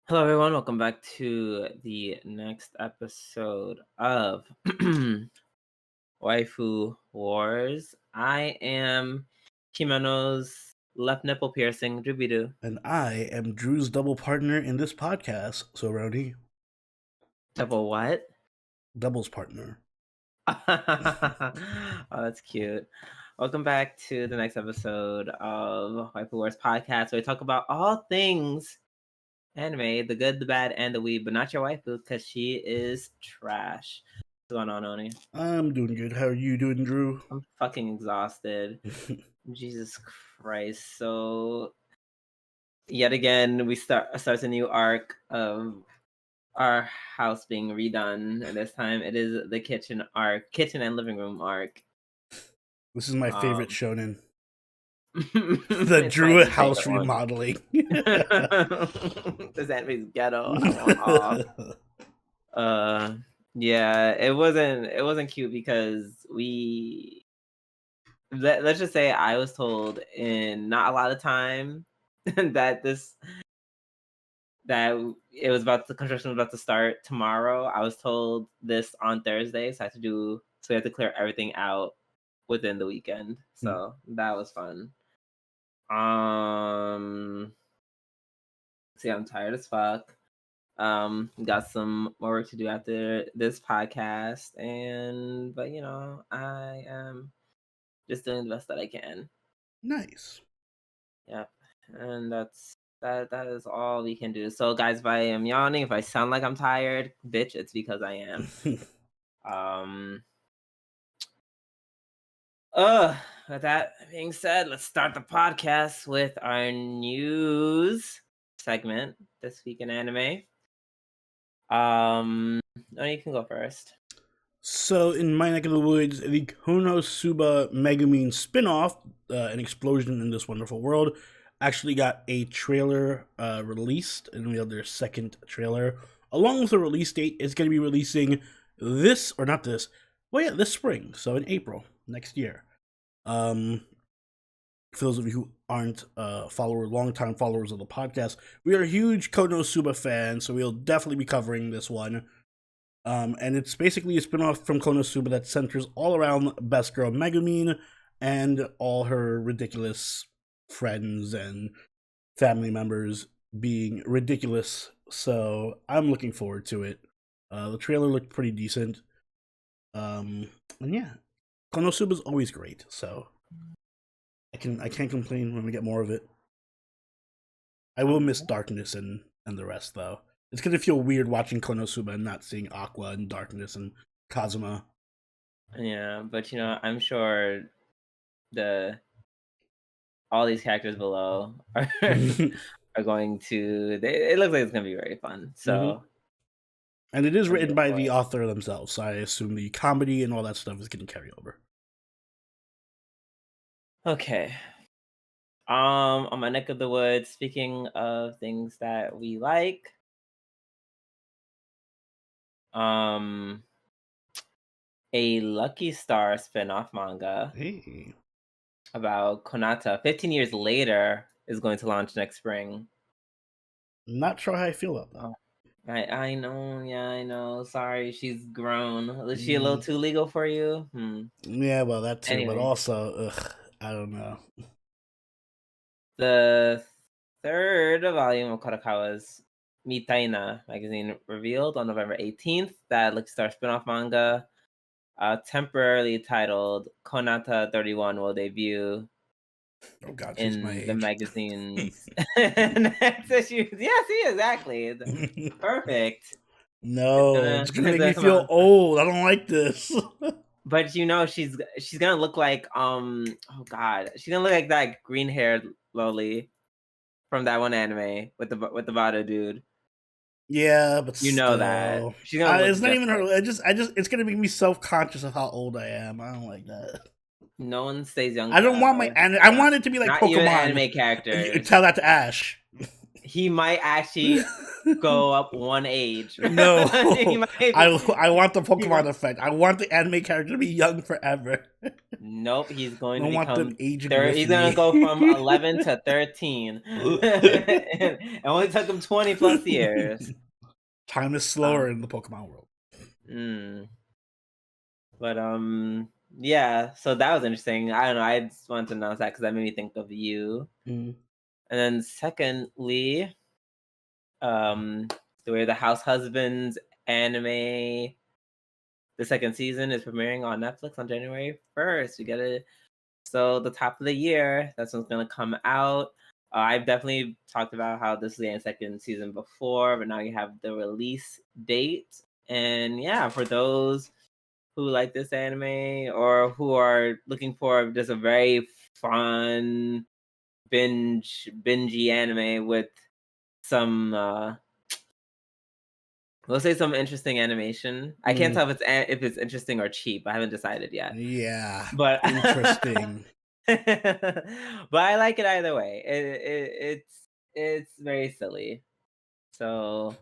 Hello, everyone. Welcome back to the next episode of Waifu Wars. I am Kimono's left nipple piercing, Jubidu. And I am Drew's double partner in this podcast. So, Rowdy, Double what? doubles partner. Oh, that's cute. Welcome back to the next episode of Waifu Wars podcast, where we talk about all things anime, the good, the bad, and the weeb, but not your waifu, because she is trash. What's going on, Oni? I'm doing good. How are you doing, Drew? I'm fucking exhausted. Jesus Christ. So yet again we starts a new arc of our house being redone, and this time it is the kitchen and living room arc. This is my favorite shonen. The It's Drew my house favorite one. remodeling. This anime's ghetto. I want off. Yeah, it wasn't cute because let's just say I was told in not a lot of time that the construction was about to start tomorrow. I was told this on Thursday, so we had to clear everything out within the weekend. So that was fun. See, I'm tired as fuck. Got some more work to do after this podcast, but I am just doing the best that I can. Nice. Yep. And that is all we can do. So guys, if I am yawning, if I sound like I'm tired, bitch, it's because I am. With that being said, let's start the podcast with our news segment this week in anime. You can go first. So, in my neck of the woods, the Konosuba Megumin spin-off, An Explosion in This Wonderful World, actually got a trailer released, and we have their second trailer. Along with the release date, it's going to be releasing this spring, so in April next year. For those of you who aren't long-time followers of the podcast, we are huge Konosuba fans, so we'll definitely be covering this one. And it's basically a spin-off from Konosuba that centers all around Best Girl Megumin and all her ridiculous friends and family members being ridiculous. So I'm looking forward to it. The trailer looked pretty decent. And yeah, Konosuba's always great, so I can't complain when we get more of it. I will miss Darkness and the rest, though. It's gonna feel weird watching Konosuba and not seeing Aqua and Darkness and Kazuma. Yeah, but I'm sure all these characters below are going to. It looks like it's gonna be very fun. So, and it is written by the author themselves, so I assume the comedy and all that stuff is going to carry over. Okay. On my neck of the woods, speaking of things that we like, a Lucky Star spinoff manga about Konata 15 years later is going to launch next spring. Not sure how I feel about that. I know, yeah, I know. Sorry, she's grown. Is she a little too legal for you? Yeah, well, that too, anyway. But also, I don't know. The third volume of Kadokawa's Mitaina magazine revealed on November 18th that Lucky Star spinoff manga, temporarily titled Konata 31, will debut in the magazines. Next issue. Yeah, see, exactly. Perfect. No, it's gonna make me feel old. I don't like this. But she's gonna look like oh god, she's gonna look like that green haired loli from that one anime with the Vado dude. Yeah, but still, that she's gonna it's not even her. It's gonna make me self-conscious of how old I am. I don't like that. No one stays young. I don't want I want it to be like not Pokemon even anime characters. You tell that to Ash. he might actually go up one age. No, I want the Pokemon might, effect. I want the anime character to be young forever. Nope, he's going I to want them become aging. He's going to go from 11 to 13. It only took him 20 plus years. Time is slower in the Pokemon world. But yeah, so that was interesting. I don't know. I just wanted to announce that because that made me think of you. And then secondly, the House Husbands anime, the second season is premiering on Netflix on January 1st. We get it. So the top of the year, that's when it's gonna come out. I've definitely talked about how this is the second season before, but now you have the release date. And yeah, for those who like this anime or who are looking for just a very fun bingey anime with some we'll say some interesting animation. I can't tell if it's interesting or cheap. I haven't decided yet. Yeah, but interesting. But I like it either way. It's very silly. So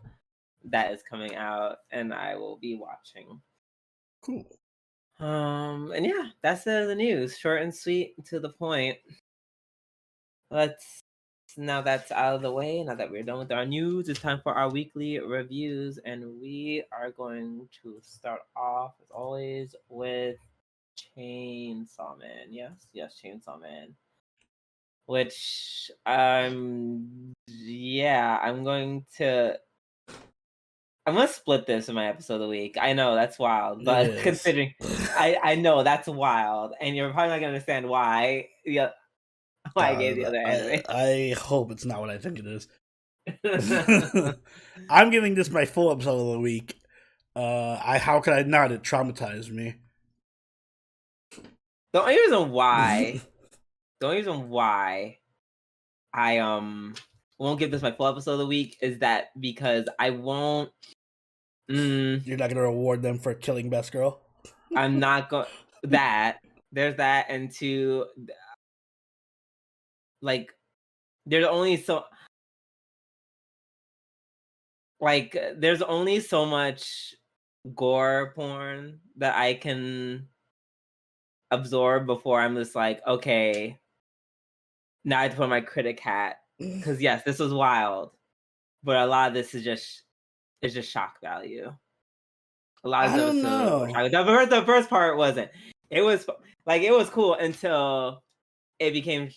that is coming out, and I will be watching. Cool. And yeah, that's the news. Short and sweet, to the point. Now that's out of the way, now that we're done with our news, it's time for our weekly reviews, and we are going to start off, as always, with Chainsaw Man. Yes, Chainsaw Man. Which, yeah, I'm going to split this in my episode of the week. I know that's wild, but considering I know that's wild, and you're probably not gonna understand why. Yeah, why I gave the other anime. I hope it's not what I think it is. I'm giving this my full episode of the week. How could I not? It traumatized me. The only reason why I won't give this my full episode of the week is that because I won't. You're not gonna reward them for killing Best Girl. I'm not going. There's that, and two, like, there's only so much gore porn that I can absorb before I'm just like, okay, now I have to put my critic hat, because yes, this was wild, but a lot of this is just shock value. A lot of I don't know. The first part wasn't. It was cool until it became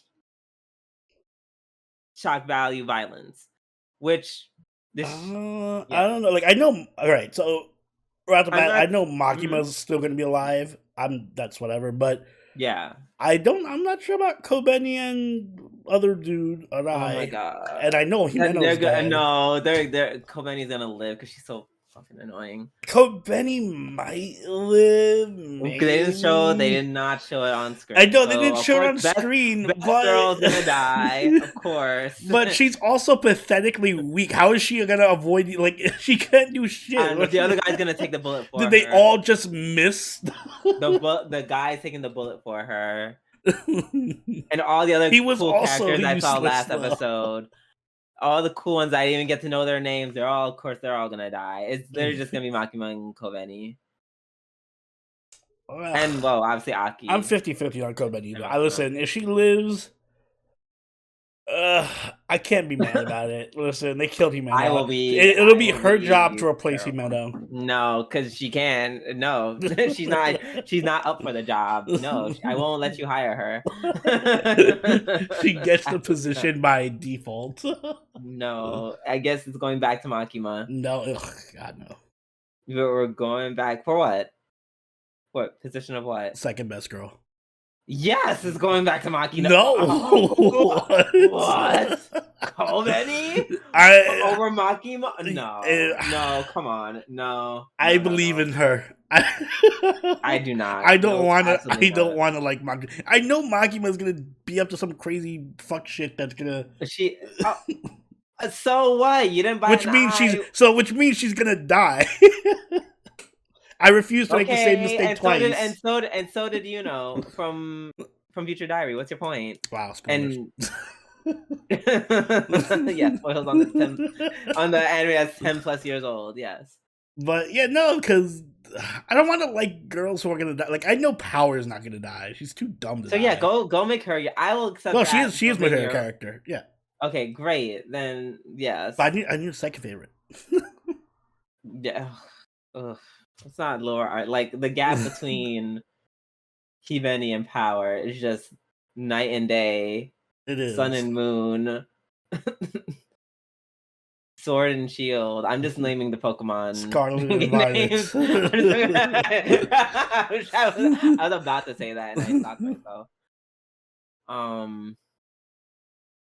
shock value violence, which I don't know. Like, I know. All right, so right off the bat, I know Makima's still gonna be alive. That's whatever, but yeah, I'm not sure about Kobeni and other dude. Oh my god! And I know Himeno's dead. No, Kobeni's gonna live because she's so fucking annoying. Kobeni might live. Maybe. They did not show it on screen. I know they didn't show it on screen. Best but girl's gonna die, of course. But she's also pathetically weak. How is she gonna avoid? Like, she can't do shit. But the other guy's gonna take the bullet for her. Did they all just miss? The guy's taking the bullet for her, and all the other cool characters I saw last episode. All the cool ones I didn't even get to know their names. They're all gonna die. They're just gonna be Makima and Kobeni. And well, obviously Aki. I'm 50-50 on Kobeni. Listen, if she lives, I can't be mad about it. Listen, they killed Himeno. I will be. It'll be her job to replace Himeno. No, because she can. No, she's not. She's not up for the job. No, I won't let you hire her. She gets the position by default. No, I guess it's going back to Makima. No, God no. We're going back for what? What position of what? Second best girl. Yes, it's going back to Makina. No. What? Kobeni? Over Makima? No, come on. No. I believe in her. I do not. I don't want to like Makima. I know Makima's going to be up to some crazy fuck shit that's going to... So what? You didn't buy which means she's going to die. I refuse to make the same mistake twice. And so did you know from Future Diary. What's your point? Wow, spoilers. Yeah, spoils on the anime that's 10+ years old. Yes. But yeah, no, because I don't want to like girls who are gonna die. Like I know Power is not gonna die. She's too dumb to So die. yeah, go make her. I will accept No, that. she is my favorite character. Yeah. Okay, great. Then yes. But I need a second favorite. Yeah. Ugh. It's not lower art. Like the gap between Hibeni and Power is just night and day. It is. Sun and moon. Sword and Shield. I'm just naming the Pokemon. Scarlet and Violet. I was about to say that and I stopped myself.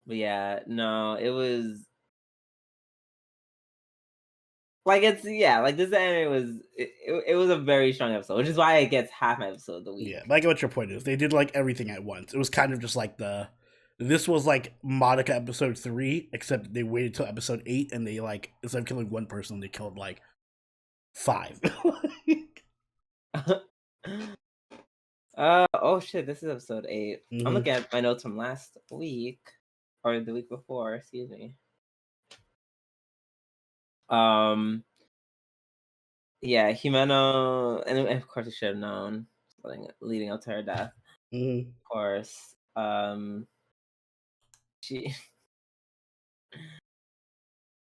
But yeah, no, it was like this anime was it was a very strong episode, which is why it gets half my episode a week. Yeah, but I get what your point is. They did like everything at once. It was kind of just like this was like Madoka episode 3, except they waited till episode 8 and they like instead of killing one person, they killed like 5. Oh shit, this is episode 8. Mm-hmm. I'm looking at my notes from last week or the week before, excuse me. Yeah, Himeno, and of course I should have known, leading up to her death. Mm-hmm. Of course. She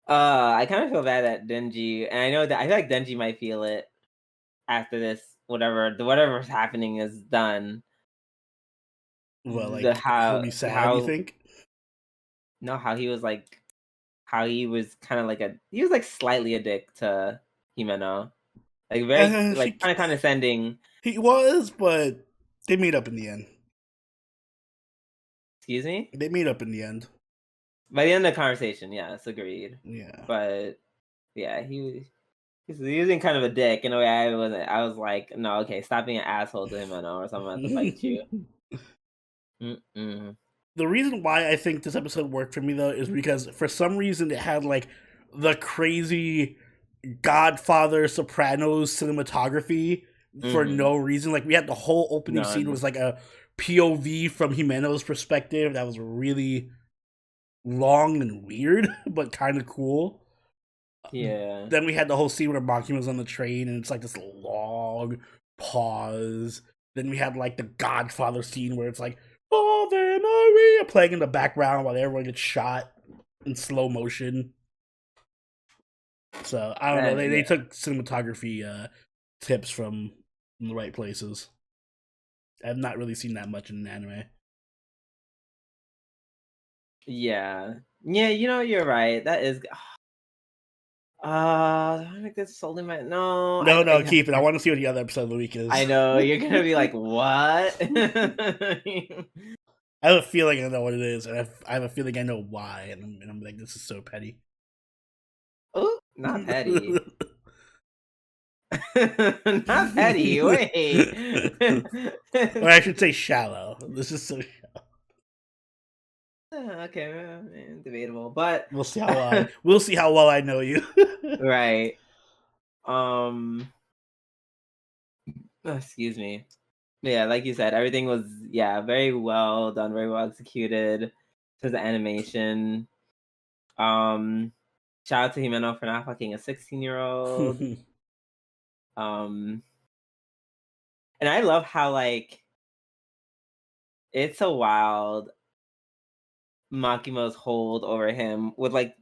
I kind of feel bad at Denji, and I know that I feel like Denji might feel it after this, whatever's happening is done. Well, like how be sad, you think? No, how he was kind of like he was like slightly a dick to Himeno. Like very like kind of condescending. He was, but they made up in the end. Excuse me? They made up in the end. By the end of the conversation, yes, agreed. Yeah. But yeah, he's using kind of a dick in a way I was like, no, okay, stop being an asshole to Himeno or something. I have to fight you. Mm-mm. The reason why I think this episode worked for me though is because for some reason it had like the crazy Godfather Sopranos cinematography for no reason. Like we had the whole opening scene was like a POV from Himeno's perspective that was really long and weird, but kind of cool. Yeah. Then we had the whole scene where Makima's on the train and it's like this long pause. Then we had like the Godfather scene where it's like Ave Maria playing in the background while everyone gets shot in slow motion. So I don't know. They took cinematography tips from the right places. I've not really seen that much in an anime. Yeah. Yeah, you're right. That is I make this solely my No, keep it. I want to see what the other episode of the week is. I know you're gonna be like, what? I have a feeling I know what it is, and I have a feeling I know why, and I'm like, this is so petty. Oh, not petty. Not petty. Wait. Or I should say shallow. This is so shallow. Okay, debatable, but we'll see how well I know you. Right. Excuse me. Yeah, like you said, everything was very well done, very well executed. To the animation. Shout out to Himeno for not fucking a 16-year-old. And I love how like it's so wild Makima's hold over him with like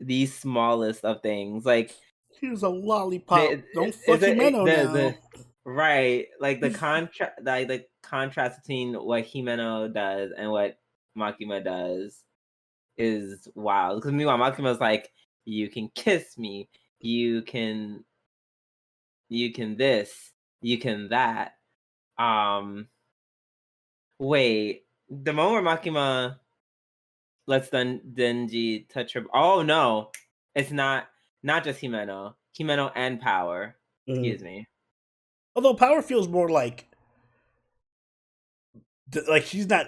the smallest of things. Like he was a lollipop. Don't fuck Himeno now. Right, like the contrast between what Himeno does and what Makima does is wild. Because meanwhile, Makima's like, you can kiss me, you can this, you can that. Wait, the moment where Makima lets Denji touch her. Oh no, it's not just Himeno and Power. Excuse me. Although Power feels more like she's not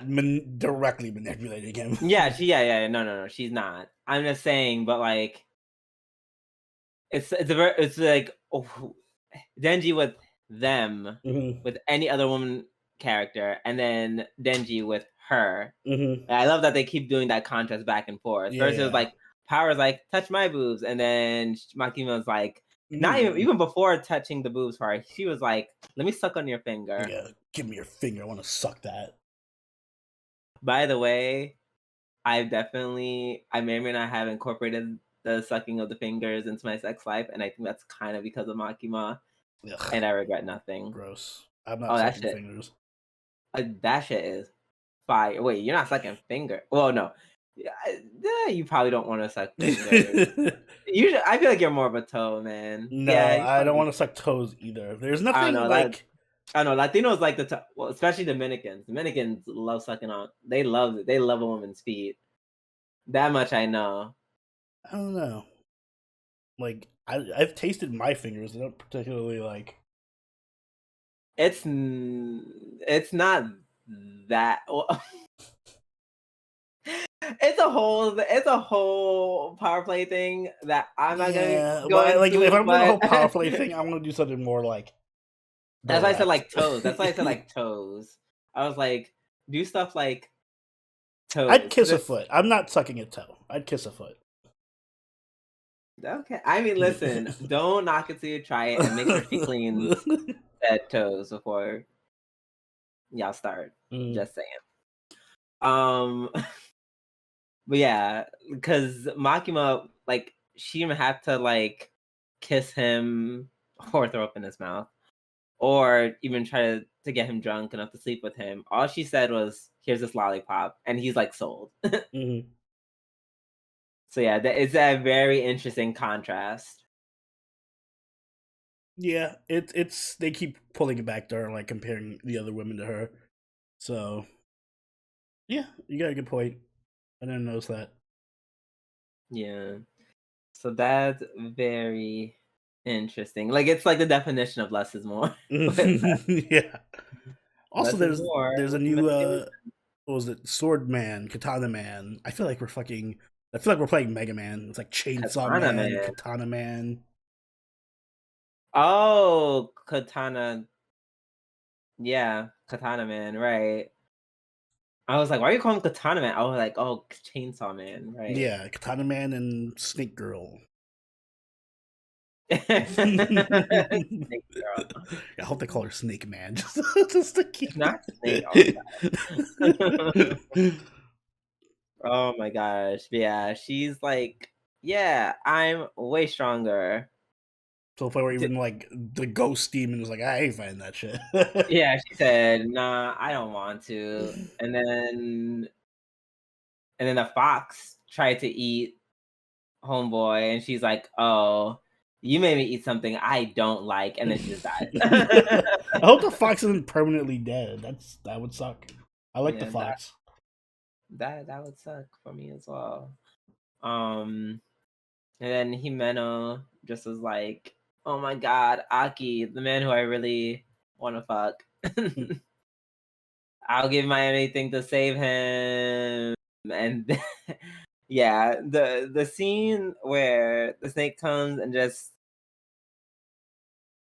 directly manipulating him. Yeah. No, she's not. I'm just saying, but like, it's like Denji with them, with any other woman character, and then Denji with her. Mm-hmm. And I love that they keep doing that contrast back and forth. First it was like Power's like, touch my boobs, and then Makima's like, not even before touching the boobs part, she was like, let me suck on your finger. Yeah, give me your finger. I want to suck that. By the way, I may or may not have incorporated the sucking of the fingers into my sex life, and I think that's kind of because of Makima. Ugh. And I regret nothing. Gross. I'm not sucking fingers. That shit is fire. Wait, you're not sucking finger? Well, no. You probably don't want to suck fingers. Usually, I feel like you're more of a toe man. No, yeah, I don't want to suck toes either. There's nothing I don't know, like. I don't know. Latinos like the toe. Well, especially Dominicans. Dominicans love sucking on. They love it. They love a woman's feet. That much I know. I don't know. Like I've tasted my fingers. They're not particularly like. It's not that. Well, it's a whole power play thing that I'm not gonna go into. Like if I'm doing the whole power play thing, I want to do something more like. That's why I said like toes. That's why I said like toes. I was like, do stuff like toes. I'd kiss a foot. I'm not sucking a toe. I'd kiss a foot. Okay. I mean, listen, don't knock it till you try it, and make sure she cleans said toes before y'all start. Just saying. But yeah, because Makima, like, she didn't have to like kiss him or throw up in his mouth, or even try to get him drunk enough to sleep with him. All she said was, "Here's this lollipop," and he's like sold. So yeah, it's a very interesting contrast. Yeah, it's they keep pulling it back to her, like comparing the other women to her. So yeah, you got a good point. I didn't notice that. Yeah. So that's very interesting. Like, it's like the definition of less is more. Yeah. Also, Less there's a new what was it? Sword Man, Katana Man. I feel like we're playing Mega Man. It's like Chainsaw Man, Katana Man. Oh, Katana. Yeah, Katana Man, right. I was like, why are you calling him Katana Man? I was like, oh, Chainsaw Man, right. Yeah, Katana Man and Snake Girl. Snake Girl. I hope they call her Snake Man. just to keep Not Snake. Oh my gosh. Yeah, she's like, yeah, I'm way stronger. To the point where even like the ghost demon was like, I ain't fighting that shit. Yeah, she said, nah, I don't want to. And then the fox tried to eat homeboy, and she's like, oh, you made me eat something I don't like, and then she just died. I hope the fox isn't permanently dead. That would suck. I like the fox. That would suck for me as well. And then Himeno just was like, oh my god, Aki, the man who I really want to fuck. I'll give my anything to save him. And yeah, the scene where the snake comes and just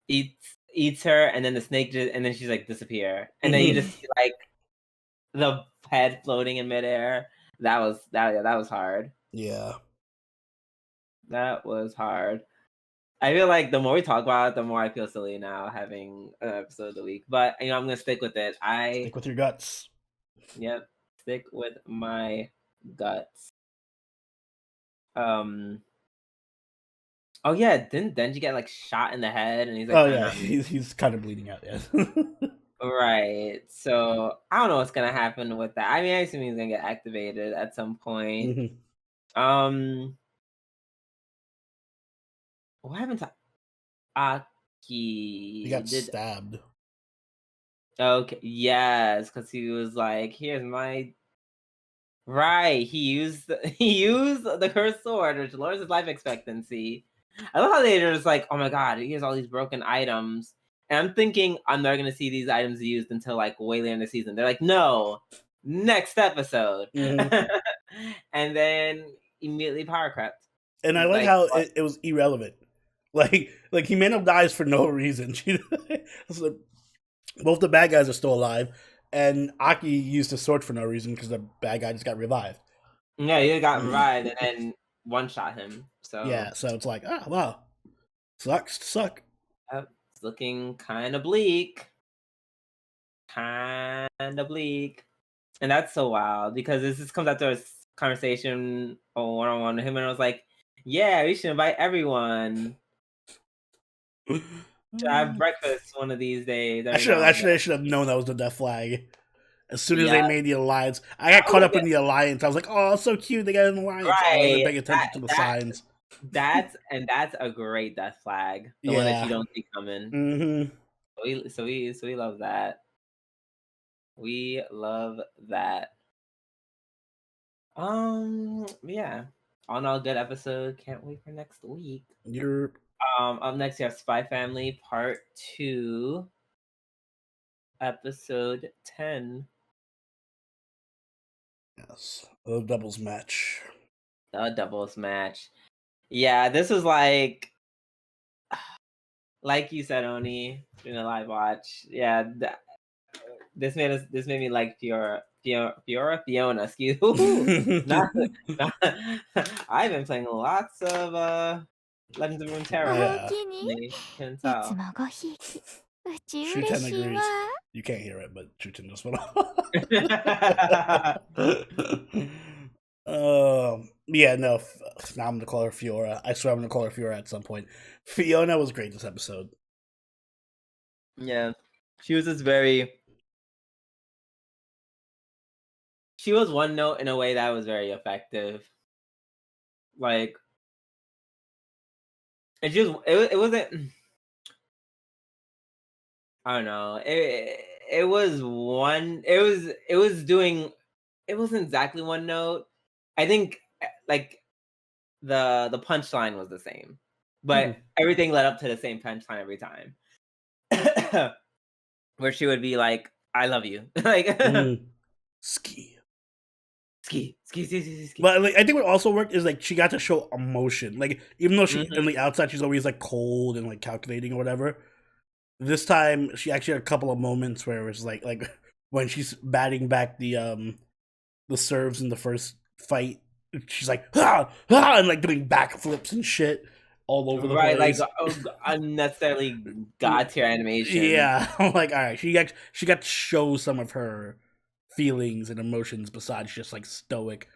eats her, and then the snake and then she's like disappear, and then you just see like the head floating in midair. That was hard. Yeah, that was hard. I feel like the more we talk about it, the more I feel silly now having an episode of the week. But I'm gonna stick with it. Stick with your guts. Yep, stick with my guts. Oh yeah, didn't Denji get like shot in the head, and he's like, oh yeah, he's kind of bleeding out. Yeah. Right. So I don't know what's gonna happen with that. I mean, I assume he's gonna get activated at some point. What happened to Aki? He got stabbed. Okay, yes, because he was like, "Here's my." Right, he used the cursed sword, which lowers his life expectancy. I love how they're just like, "Oh my god, here's all these broken items," and I'm thinking I'm never gonna see these items used until like way later in the season. They're like, "No, next episode," and then immediately power crept. And I like how it was irrelevant. Like Himeno dies for no reason. Both the bad guys are still alive, and Aki used his sword for no reason because the bad guy just got revived. Yeah, he got revived and then one-shot him. So yeah, so it's like, oh wow, sucks to suck. It's looking kind of bleak. And that's so wild because this just comes after a conversation or one-on-one with him, and I was like, yeah, we should invite everyone to have breakfast one of these days. I should have known that was the death flag. As soon as they made the alliance, I got caught up in the alliance. I was like, "Oh, so cute! They got an alliance." Right. I wasn't paying attention to the signs. That's a great death flag. The one that you don't see coming. Mm-hmm. So we love that. We love that. Yeah. All in all, good episode. Can't wait for next week. Up next, you have Spy Family Part 2, Episode 10. Yes, the doubles match. The doubles match. Yeah, this was like you said, Oni, in a live watch. Yeah, this made me like Fiona. Excuse me. I've been playing lots of Legends of Runeterra. Yeah. Can tell. Shuten agrees. You can't hear it, but Shuten just went off. Yeah, no. Now I'm gonna call her Fiora. I swear I'm gonna call her Fiora at some point. Fiona was great this episode. Yeah, she was just very. She was one note in a way that was very effective. Like, it wasn't. I don't know. It was one. It was doing. It wasn't exactly one note. I think like the punchline was the same, but everything led up to the same punchline every time. Where she would be like, "I love you," like ski. But like, I think what also worked is like she got to show emotion. Like even though she on the outside she's always like cold and like calculating or whatever. This time she actually had a couple of moments where it was like when she's batting back the serves in the first fight, she's like and like doing backflips and shit all over the place. Like unnecessarily god tier animation. Yeah, I'm like, all right, she got to show some of her feelings and emotions besides just like stoic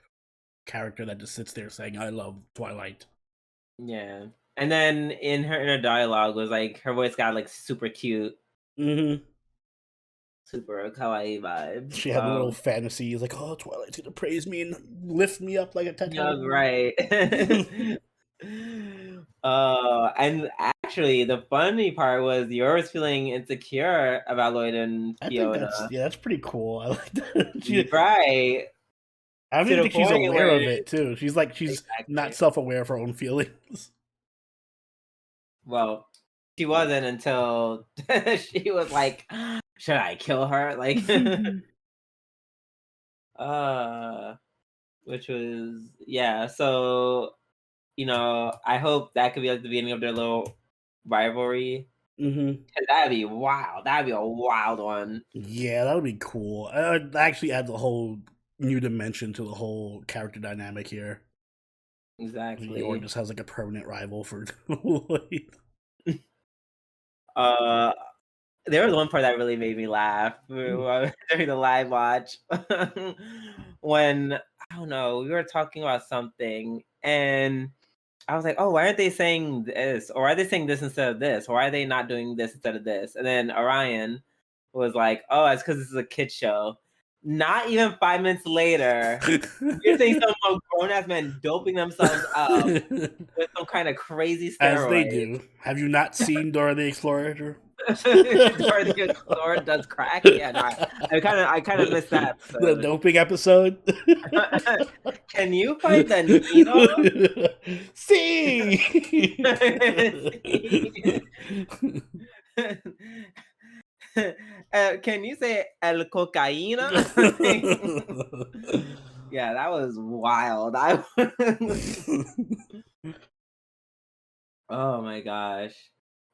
character that just sits there saying I love Twilight. Yeah, and then in her dialogue was like her voice got like super cute, super kawaii vibes. She had little fantasies like, oh, Twilight's gonna praise me and lift me up like a tattoo. Yeah, right. And actually, the funny part was yours feeling insecure about Lloyd and Fiona. That's pretty cool. I like that. Right. I don't even think she's aware of it too. She's not self-aware of her own feelings. Well, she wasn't until she was like, "Should I kill her?" Like, which was So, I hope that could be like the beginning of their little rivalry. That'd be wild. That'd be a wild one. Yeah, that would be cool. I'd actually add the whole new dimension to the whole character dynamic here. Exactly. Or just has like a permanent rival for there was one part that really made me laugh during the live watch when I don't know, we were talking about something and I was like, oh, why aren't they saying this? Or why are they saying this instead of this? Or why are they not doing this instead of this? And then Orion was like, oh, it's because this is a kid show. Not even 5 minutes later, you're saying some grown-ass men doping themselves up with some kind of crazy steroid. As they do. Have you not seen Dora the Explorer? Dora the Explorer does crack? Yeah, no, I kind of missed that episode. The doping episode? Can you find the needle? See! Can you say el cocaína? Yeah, that was wild. Oh my gosh.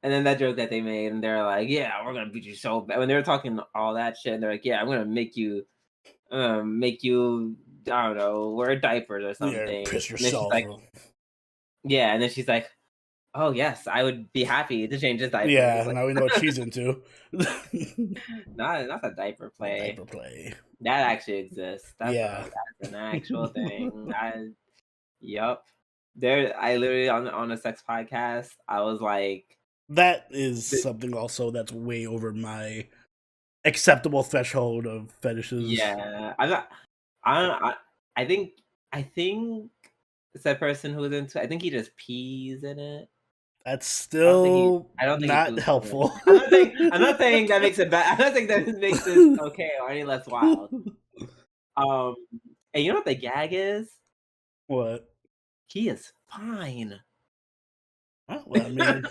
And then that joke that they made, and they're like, "Yeah, we're gonna beat you so bad." When they were talking all that shit, and they're like, "Yeah, I'm gonna make you, I don't know, wear diapers or Yeah, something." piss And then she's yourself. like, "Yeah," and then she's like, "Oh yes, I would be happy to change his diapers." Yeah, Like, now we know what she's into. not a diaper play. Diaper play. That actually exists. Yeah. That's an actual thing. Yup. I literally on a sex podcast, I was like, That is th- something also that's way over my acceptable threshold of fetishes. yeah, I'm not. I don't. I think. I think said person who's into. I think he just pees in it. That's I don't think he. still I don't think he not poops in it. helpful. I'm not saying. I'm not saying that makes it bad. I'm not saying that makes this okay or any less wild. Um, and you know what the gag is? What? He is fine. Oh, well, I mean,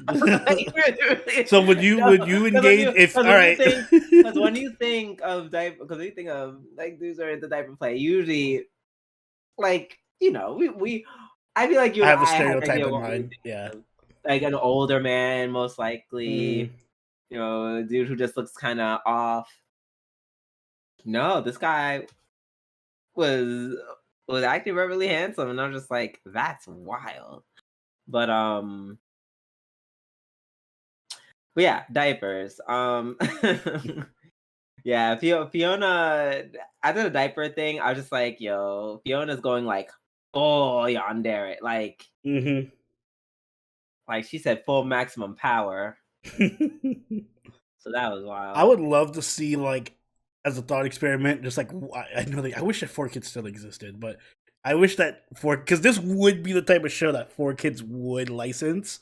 Like, really, so would no, you engage if all right? because when you think of diaper, because you think of like dudes are into diaper play, usually like we I feel like you I and have a I have an stereotype idea in what we mind. think Yeah. of. Like an older man, most Mm. likely, a dude who just looks kind of off. No, this guy was was actually really handsome, and I'm just like, that's wild. But but yeah, diapers. Yeah, Fiona. After the diaper thing, I was just like, yo, Fiona's going like full yandere, Mm-hmm. like she said, full maximum power. So that was I wild. would love to see like as a thought experiment, just like I know I wish that 4Kids still existed, but I wish that because this would be the type of show that 4Kids would license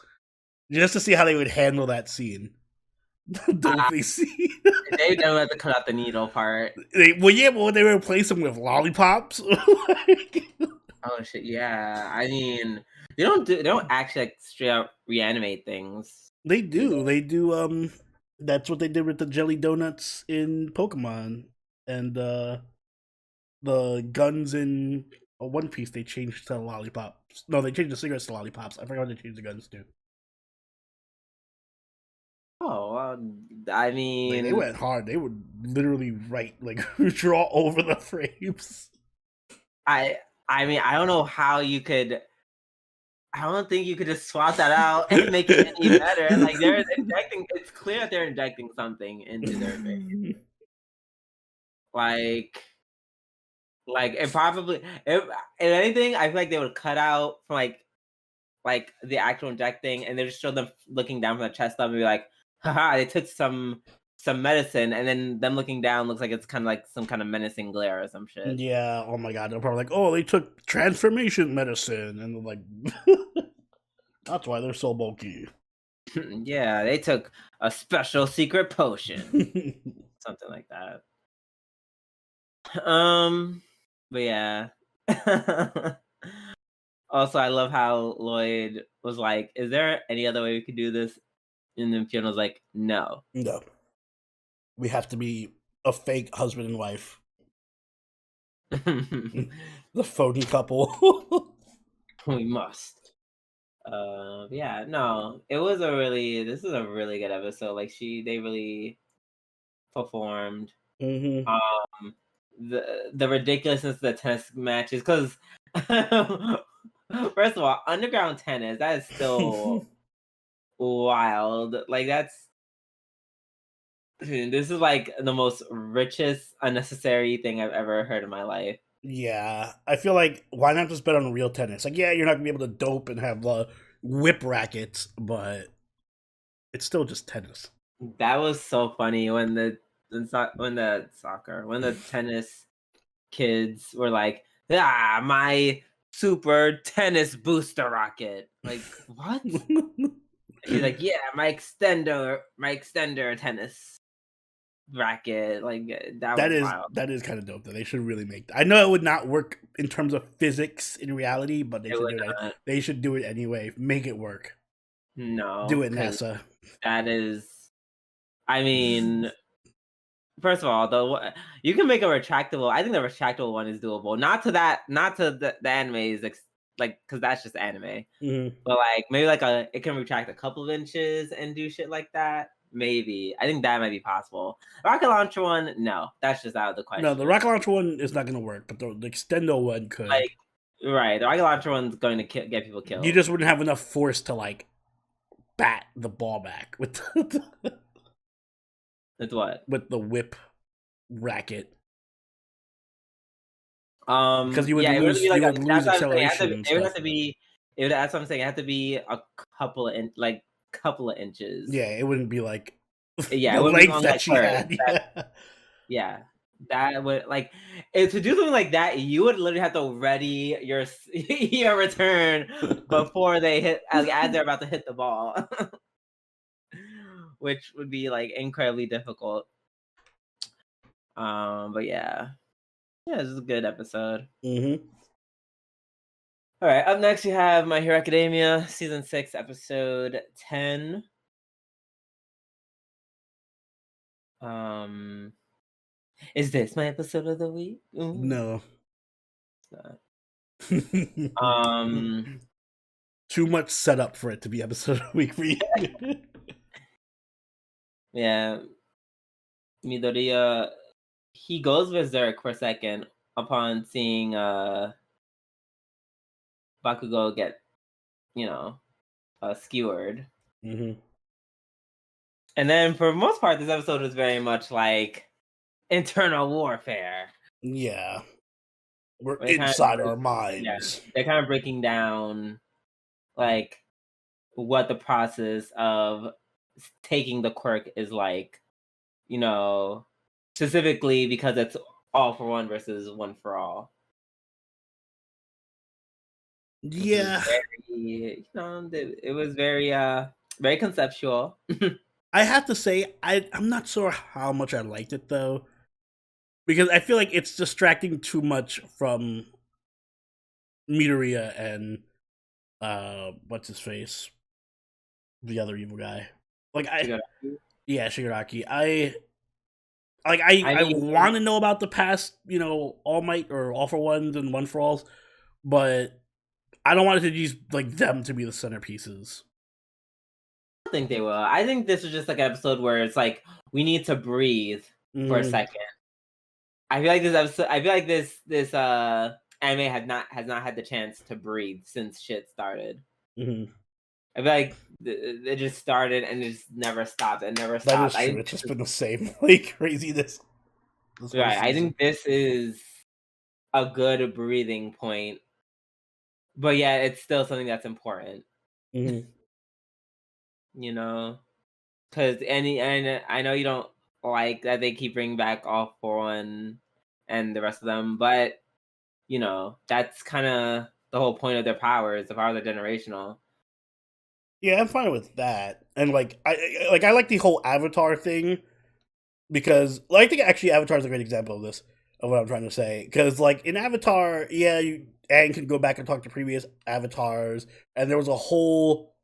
just to see how they would handle that scene. Uh, Dopey scene. they don't have to cut out the needle part. Well, yeah, but would they replace them with lollipops? Oh shit, yeah. I mean, they don't actually like straight up reanimate things. They Do do. They do. That's what they did with the jelly donuts in Pokemon, and the guns in One Piece. They changed to lollipops. No, they changed the cigarettes to lollipops. I forgot what they changed the guns to. Oh, I They mean, went hard. They would literally write like draw over the frames. I I mean, I don't know how you could. I don't think you could just swap that out and make it any better. Like they're injecting. It's clear that they're injecting something into their face. Like, it probably. If anything, I feel like they would cut out from like the actual injecting, and they just show them looking down from the chest up and be like, "Haha!" They took some medicine, and then them looking down looks like it's kind of like some kind of menacing glare or some shit. Yeah. Oh my god. They're probably like, oh, they took transformation medicine, and they're like, that's why they're so bulky. Yeah, they took a special secret potion, something like that. But yeah. Also, I love how Lloyd was like, "Is there any other way we could do this?" And then Fiona was like, "No." No, we have to be a fake husband and wife. The phony couple. We must. Yeah, no, it was a really. This is a really good episode. Like they really performed. Mm-hmm. The ridiculousness of the tennis matches, because first of all, underground tennis, that is still wild. Like this is like the most richest unnecessary thing I've ever heard in my life. Yeah, I feel like why not just bet on real tennis? Like, yeah, you're not gonna be able to dope and have whip rackets, but it's still just tennis. That was so funny when the tennis kids were like, "Ah, my super tennis booster rocket." Like, what? He's like, "Yeah, my extender tennis racket." Like, that was wild. that is kind of dope. Though they should really make. I know it would not work in terms of physics in reality, but they It should would do it. not. They should do it anyway. Make it work. Do No, it, because NASA. that is. I mean, first of all, you can make a retractable. I think the retractable one is doable. Not to the anime's like because that's just anime. Mhm. But like maybe like it can retract a couple of inches and do shit like that. Maybe I think that might be possible. Rocket launcher one, no, that's just out of the No, the question. rocket launcher one is not going to work, but the extendo one could. Like, right, the rocket launcher one's going to get people killed. You just wouldn't have enough force to like bat the ball back with It's what? with the whip racket. Because you would yeah, it would lose be like you would lose that's what I'm saying. acceleration and It would stuff. have to be. That's what I'm saying. It had to be a couple of inches. Yeah, it wouldn't be like Yeah, the it wouldn't be length long that like she hers. had. Yeah. Yeah, that would like to do something like that. You would literally have to ready your return before they hit, like, as they're about to hit the ball, which would be like incredibly difficult. But yeah, this is a good episode. Mm-hmm. All right, up next you have My Hero Academia season 6 episode 10. Is this my episode of the week? Ooh, No. it's not. Too much setup for it to be episode of the week for you. Yeah, Midoriya, he goes berserk for a second upon seeing Bakugo get, skewered. Mm-hmm. And then for the most part, this episode was very much like internal warfare. Yeah. We're inside our minds. Yeah, they're kind of breaking down like what the process of taking the quirk is like, specifically because it's all for one versus one for all. Yeah. It was very very conceptual. I have to say, I'm not sure how much I liked it though, because I feel like it's distracting too much from Midoriya and what's his face, the other evil guy. Like Shigaraki. I want to know about the past, All Might or All for Ones and One for Alls, but I don't want it to use like them to be the centerpieces. I think they will. I think this is just like an episode where it's like we need to breathe for a second. I feel like this episode. I feel like this anime has not had the chance to breathe since shit started. Mm-hmm. I feel like it just started and it just never stopped. It never stopped. That is true. It's just been the same like craziness. Right. I think this is a good breathing point, but yeah, it's still something that's important. Mm-hmm. Because and I know you don't like that they keep bringing back All for One and the rest of them, but that's kind of the whole point of their powers. The powers are generational. Yeah, I'm fine with that. And I like the whole Avatar thing because I think actually Avatar is a great example of this, of what I'm trying to say. Because in Avatar, yeah, Aang can go back and talk to previous avatars, and there was a whole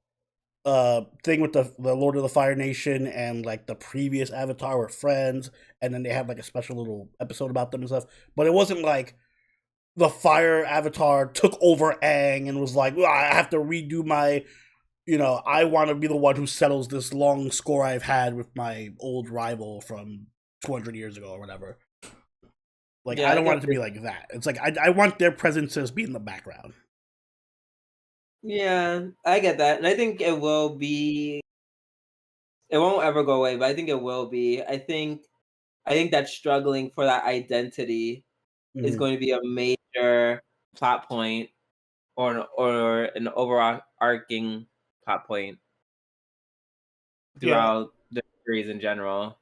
thing with the Lord of the Fire Nation and the previous Avatar were friends, and then they had a special little episode about them and stuff. But it wasn't like the Fire Avatar took over Aang and was like, well, I have to redo my. I want to be the one who settles this long score I've had with my old rival from 200 years ago or whatever. I don't want it to be like that. It's I want their presence to just be in the background. Yeah, I get that. And I think it will be. It won't ever go away, but I think it will be. I think that struggling for that identity is going to be a major plot point or an overarching plot point throughout the series in general.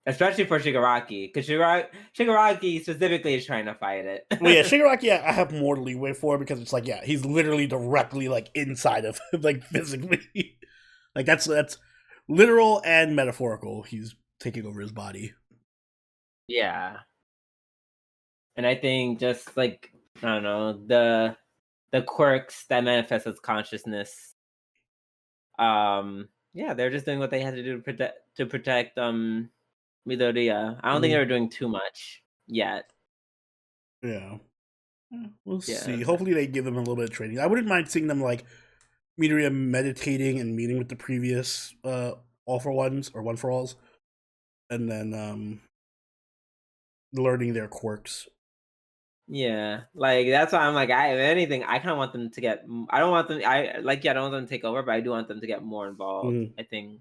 Especially for Shigaraki, because Shigaraki specifically is trying to fight it. Well, yeah, Shigaraki I have more leeway for because it's he's literally directly inside of him, physically. That's literal and metaphorical. He's taking over his body. Yeah. And I think just I don't know, the quirks that manifest as consciousness. Yeah, they're just doing what they had to do to protect Midoriya. I don't think they were doing too much yet. Yeah. We'll Yeah. see. Hopefully they give them a little bit of training. I wouldn't mind seeing them like Midoriya meditating and meeting with the previous All for Ones or One for Alls, and then learning their quirks. Yeah, like that's why I'm like, if anything, I kind of want them to get. I don't want them. I like, yeah, I don't want them to take over, but I do want them to get more involved. I think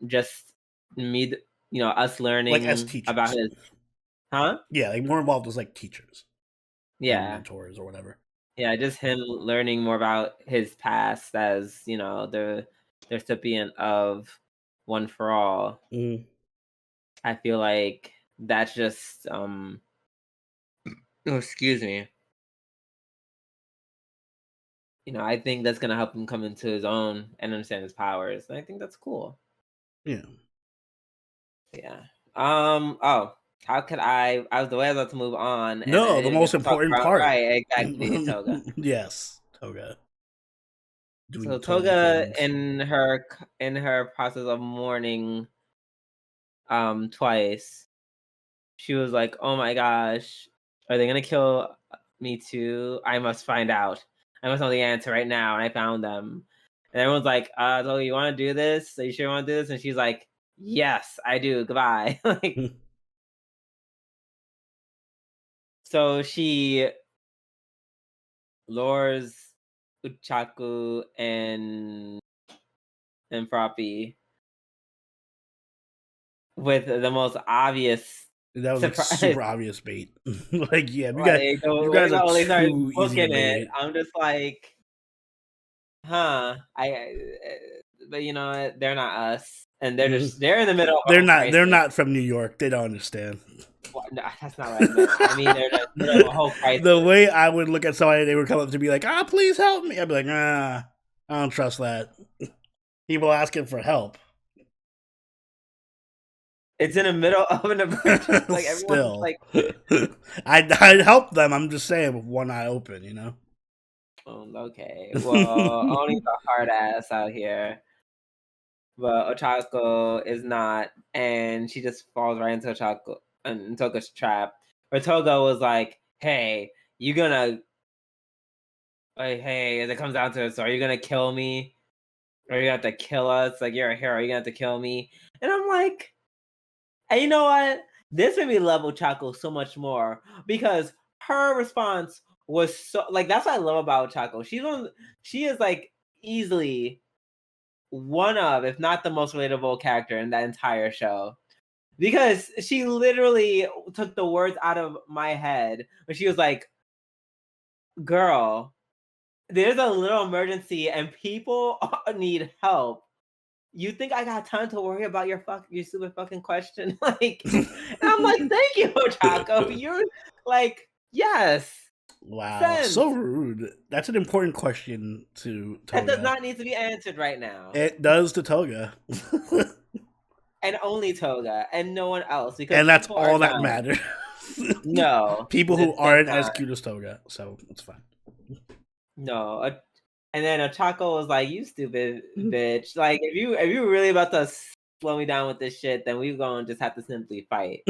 just me, us Like as learning about teachers. his, huh? Yeah, like more involved as like teachers and Yeah, mentors or whatever. yeah, just him learning more about his past as the recipient of One for All. I feel like that's just oh, excuse me. I think that's gonna help him come into his own and understand his powers. And I think that's cool. Yeah. Yeah. Oh, how could I was the way I was about to move on and I No, the didn't get most to talk important about part. right, exactly, Toga. Yes, Toga. So Doing Toga things. in her process of mourning twice, she was like, "Oh my gosh, are they gonna kill me too? I must find out. I must know the answer right now." And I found them. And everyone's like, so you want to do this? Are you sure you want to do this? And she's like, "Yes, I do. Goodbye." Like, so she lures Uchaku and Froppy with the most obvious That was like surprise. super obvious bait. Like, yeah, Like, you guys are they started too easy to booking it. bait. I'm just like, huh? But you know what? They're not us, and they're in the middle of a crisis. They're not from New York. They don't understand. Well, no, that's not what I meant. I mean, they're in the middle of a whole crisis. The way I would look at somebody, they would come up to be like, please help me. I'd be like, I don't trust that. People asking for help. It's in the middle of an emergency. Like, everyone's like, I'd help them. I'm just saying, with one eye open, Okay. Well, only the hard ass out here. But Ochako is not, and she just falls right into Ochako and Toga's trap. Where Toga was like, "Hey, you gonna, like, hey," as it comes down to it, so are you gonna kill me? Or you have to kill us? Like, you're a hero, you're gonna have to kill me. And I'm like, and you know what? This made me love Ochako so much more because her response was so, like, that's what I love about Ochako. She is like easily one of, if not the most relatable character in that entire show. Because she literally took the words out of my head when she was like, "Girl, there's a little emergency and people need help. You think I got time to worry about your stupid fucking question?" Like, and I'm like, "Thank you, Ochako. You're like, yes." Wow, sense. So rude. That's an important question to Toga. That does not need to be answered right now. It does to Toga. And only Toga, and no one else. Because and that's all that matters. No. People who aren't as cute as Toga, so it's fine. No. And then Ochako was like, "You stupid bitch. Like, if you were really about to slow me down with this shit, then we're gonna just have to simply fight."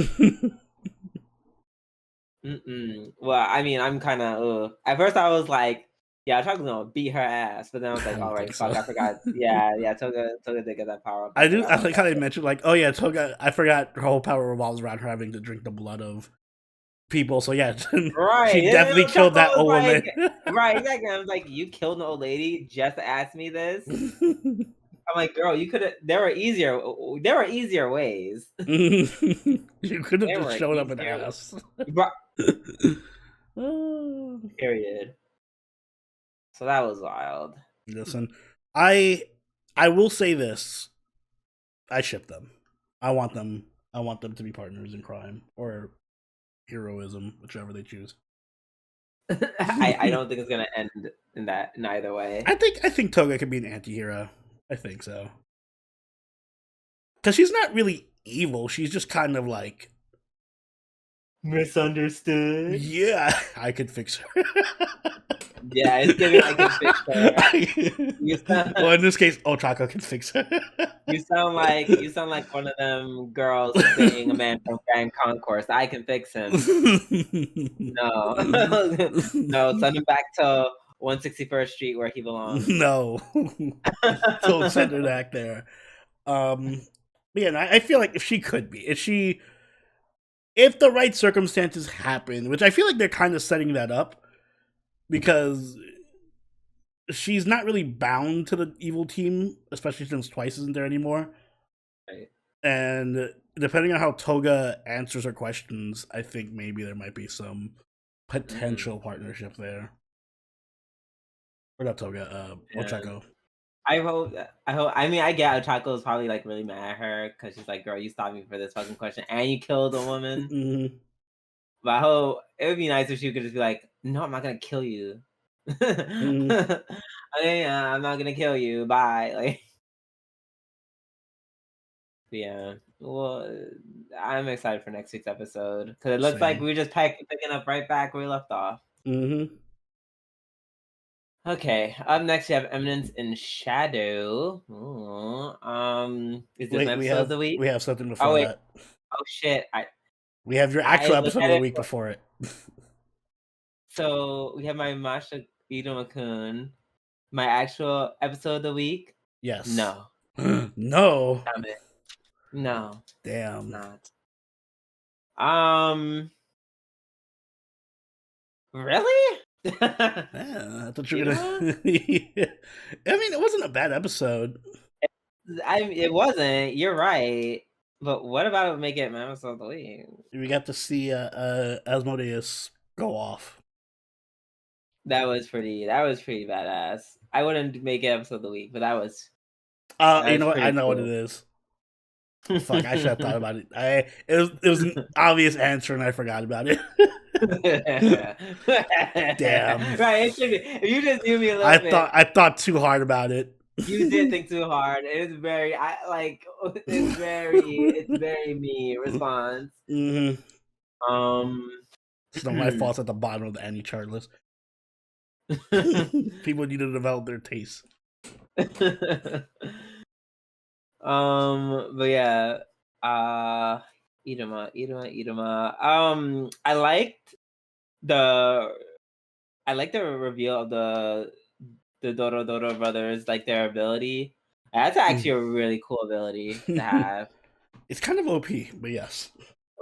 Well, I mean, I'm kind of at first I was like, "Yeah, Ochako's gonna beat her ass," but then I was like, "All right, fuck, so. I forgot." Yeah, Toga did get that power. I like how they mentioned, like, oh yeah, Toga. I forgot her whole power revolves around her having to drink the blood of people. So yeah, right. She definitely killed that old woman. Right, exactly. I was like, "You killed an old lady just to ask me this?" I'm like, "Girl, you could have. There were easier ways." You could have just shown up and asked. Period. So that was wild. Listen, I will say this. I ship them. I want them to be partners in crime or heroism, whichever they choose. I don't think it's gonna end in either way. I think Toga could be an anti-hero. I think so. Because she's not really evil. She's just kind of like Misunderstood. Yeah, I could fix her. Yeah, it's giving I can fix her. Well, in this case, Ochako can fix her. You sound like one of them girls saying a man from Grand Concourse. I can fix him. No. No, send him back to 161st Street where he belongs. No. Don't send her back there. Yeah, I feel like if she could be, if the right circumstances happen, which I feel like they're kind of setting that up, because she's not really bound to the evil team, especially since Twice isn't there anymore. Right. And depending on how Toga answers her questions, I think maybe there might be some potential partnership there. Or not Toga, Ochako. I hope. I mean, I get Ochako is probably like really mad at her because she's like, "Girl, you stopped me for this fucking question, and you killed a woman." Mm-hmm. But I hope it would be nice if she could just be like, "No, I'm not gonna kill you. Mm-hmm. I'm not gonna kill you. Bye." Like, yeah. Well, I'm excited for next week's episode because it looks like Same. we're just picking up right back where we left off. Mm-hmm. Okay, up next we have Eminence in Shadow. Ooh, is this Wait, an episode of the week? we have something Oh before wait. that. Oh shit. We have your I actual looked episode at of the it week for- before it. So we have my Masha Iruma-kun. My actual episode of the week? Yes. No. No. Damn it. No. Damn. Not. Really? Yeah, I thought you were gonna. Yeah. I mean, it wasn't a bad episode. It wasn't. You're right. But what about make it my episode of the week? We got to see Asmodeus go off. That was pretty badass. I wouldn't make it episode of the week, but that was. You know what? I know what it is. Fuck! I should have thought about it. It was an obvious answer, and I forgot about it. Damn. Right, it should be. If you just knew me a little bit. I thought too hard about it. You did think too hard. It's very it's very me response. Mm-hmm. It's not my Hmm. fault at the bottom of the Annie chart list. People need to develop their taste. But yeah, Iruma. I liked the reveal of the Doro brothers, like their ability. That's actually a really cool ability to have. It's kind of OP, but yes.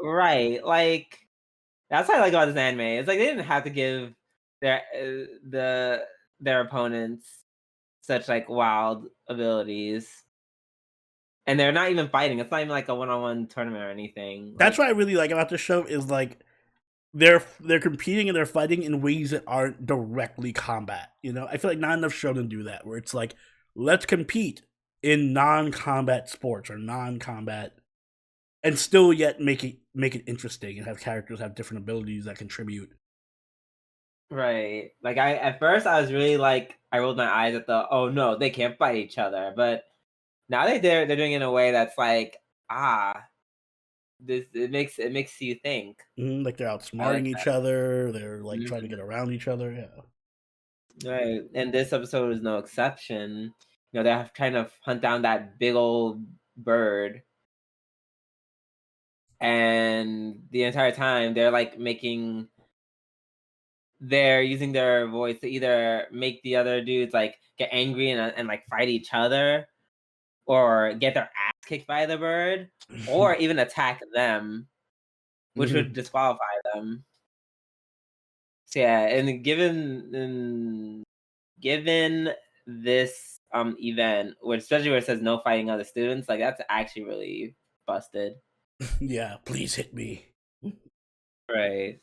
Right, like that's what I like about this anime. It's like they didn't have to give their opponents such like wild abilities, and they're not even fighting. It's not even like a one-on-one tournament or anything. That's what I really like about this show is like they're competing and they're fighting in ways that aren't directly combat. You know, I feel like not enough shonen do that, where it's like let's compete in non-combat sports or non-combat, and still yet make it interesting and have characters have different abilities that contribute. Right. Like at first I was really like I rolled my eyes at the oh no they can't fight each other, but now they're doing it in a way that's like this it makes you think. Like they're outsmarting each other. They're like trying to get around each other. Yeah. Right. And this episode is no exception. You know, they're trying to hunt down that big old bird. And the entire time they're like they're using their voice to either make the other dudes like get angry and like fight each other, or get their ass kicked by the bird, or even attack them, which would disqualify them. So yeah, and given this event, which especially where it says no fighting other students, like that's actually really busted. Yeah, please hit me. Right.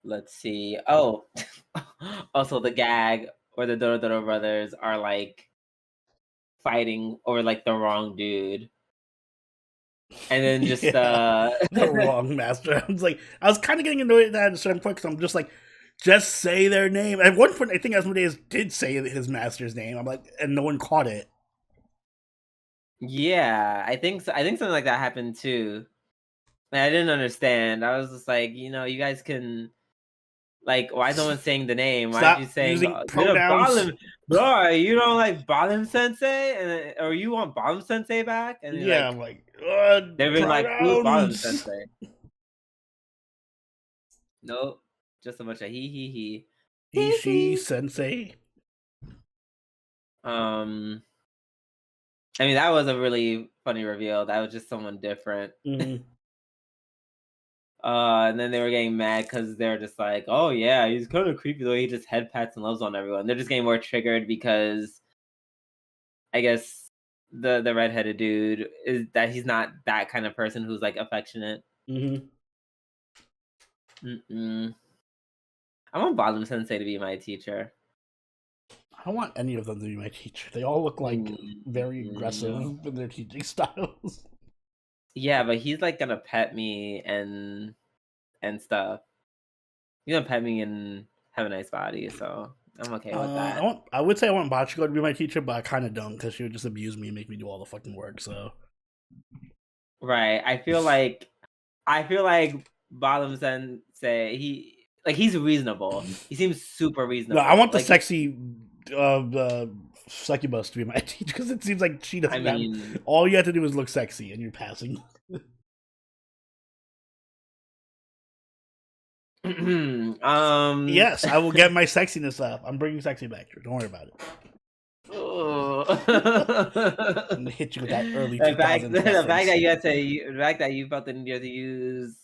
Let's see. Oh, also the gag where the Doro brothers are like fighting over like the wrong dude, and then just the wrong master. I was kind of getting annoyed at that at a certain point because I'm just like, just say their name. At one point, I think Asmodeus did say his master's name. I'm like, and no one caught it. Yeah, I think so. I think something like that happened too. And I didn't understand. I was just like, you guys can like, why is no one saying the name? Why aren't you Stop saying using did a pronouns. Bottom? Bro, you don't like Bottom Sensei, or you want Bottom Sensei back? And you're Yeah, like, I'm like, they've been like, who's Bottom pronouns. Sensei? Nope, just a bunch of he. He, Hee she, hee. sensei. Um, I mean, that was a really funny reveal. That was just someone different. Mm. And then they were getting mad because they're just like, oh yeah, he's kind of creepy the way he just head pats and loves on everyone. They're just getting more triggered because I guess the redheaded dude is that he's not that kind of person who's like affectionate. Mm-hmm. Mm-mm. I want Bottom Sensei to be my teacher. I don't want any of them to be my teacher. They all look like very aggressive No. in their teaching styles. Yeah, but he's like gonna pet me and stuff. He's gonna pet me and have a nice body, so I'm okay with that. I would say I want Bachiko to be my teacher, but I kind of don't because she would just abuse me and make me do all the fucking work. So Right. I feel like Bottom Sensei, he's reasonable. He seems super no, I reasonable. want the sexy succubus to be my teacher because it seems like she I doesn't have. mean, All you have to do is look sexy, and you're passing. um Yes, I will get my sexiness up. I'm bringing sexy back here. Don't worry about it. oh. I'm gonna hit you with that early the fact 2000s the fact reference. that the fact that you felt the need to use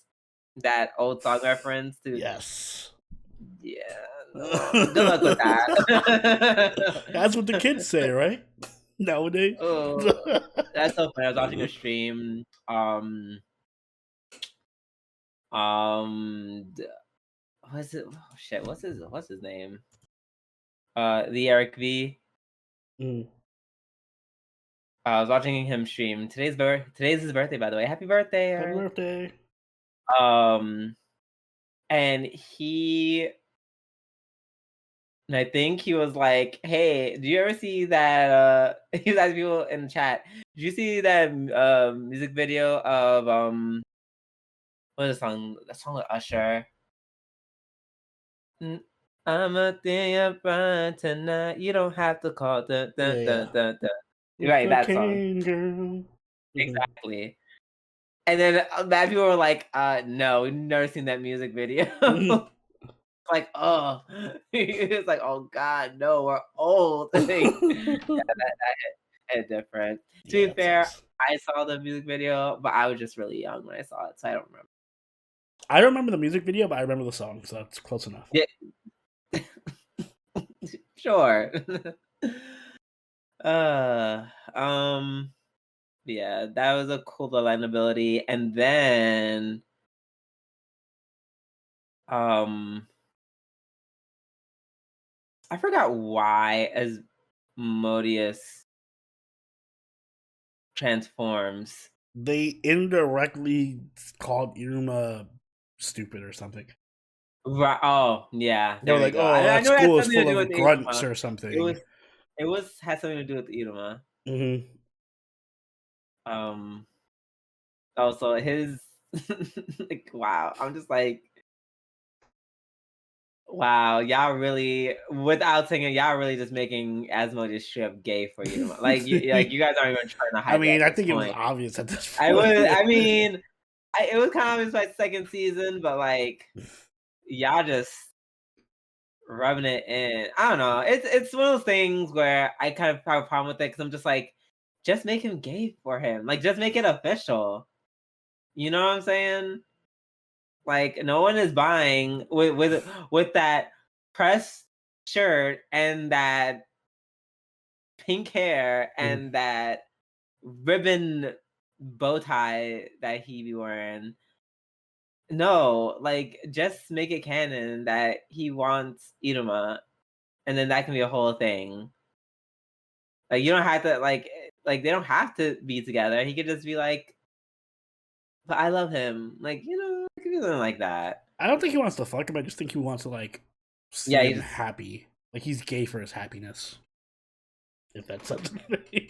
that old song reference to Yes. yeah, no. Good luck with that. That's what the kids say, right? Nowadays. Oh, that's so funny. I was watching a stream. What's it? Oh, shit. What's his name? The Eric V. Mm. I was watching him stream. Today's his birthday, by the way. Happy birthday, Happy Eric. birthday. Um, and I think he was like, "Hey, do you ever see that?" He was asking people in the chat. Did you see that music video of what is the song? That song with Usher. Mm, I'm a thing up front tonight. You don't have to call. Dun, dun, Yeah, dun, yeah. dun, dun. It's Right, the that song. King Girl. Mm-hmm. Exactly. And then bad people were like, no, we've never seen that music video. Mm-hmm. Like, oh, it's like, oh God, no, we're old. Like, yeah, that hit different. To Yeah, be that fair, sucks. I saw the music video, but I was just really young when I saw it, so I don't remember. I don't remember the music video, but I remember the song, so that's close enough. Yeah, sure. uh, um, yeah, that was a cool line ability, and then, um, I forgot why Asmodeus transforms. They indirectly called Iruma stupid or something. Right. Oh, yeah. They were There we like, go. "Oh, I that know it had school is something to full do with of grunts Iruma. or It something." was. It was had something to do with Iruma. Mm-hmm. Um. Also, his like wow. I'm just like wow. Y'all really, without singing, y'all really just making Asmodeus strip gay for Iruma. Like you guys aren't even trying to I hide it mean, at I this think it was point. obvious at this I point. would. I mean, it was kind of obvious by second season, but like y'all just rubbing it in. I don't know. It's one of those things where I kind of have a problem with it because I'm just like, just make him gay for him. Like, just make it official. You know what I'm saying? Like, no one is buying with that pressed shirt and that pink hair Mhm. and that ribbon bow tie that he be wearing. No, like just make it canon that he wants Iruma, and then that can be a whole thing. Like you don't have to like they don't have to be together. He could just be like, "But I love him." Like it could be something like that. I don't think he wants to fuck him. I just think he wants to like see Yeah, he him just happy. Like he's gay for his happiness. If that's such a thing.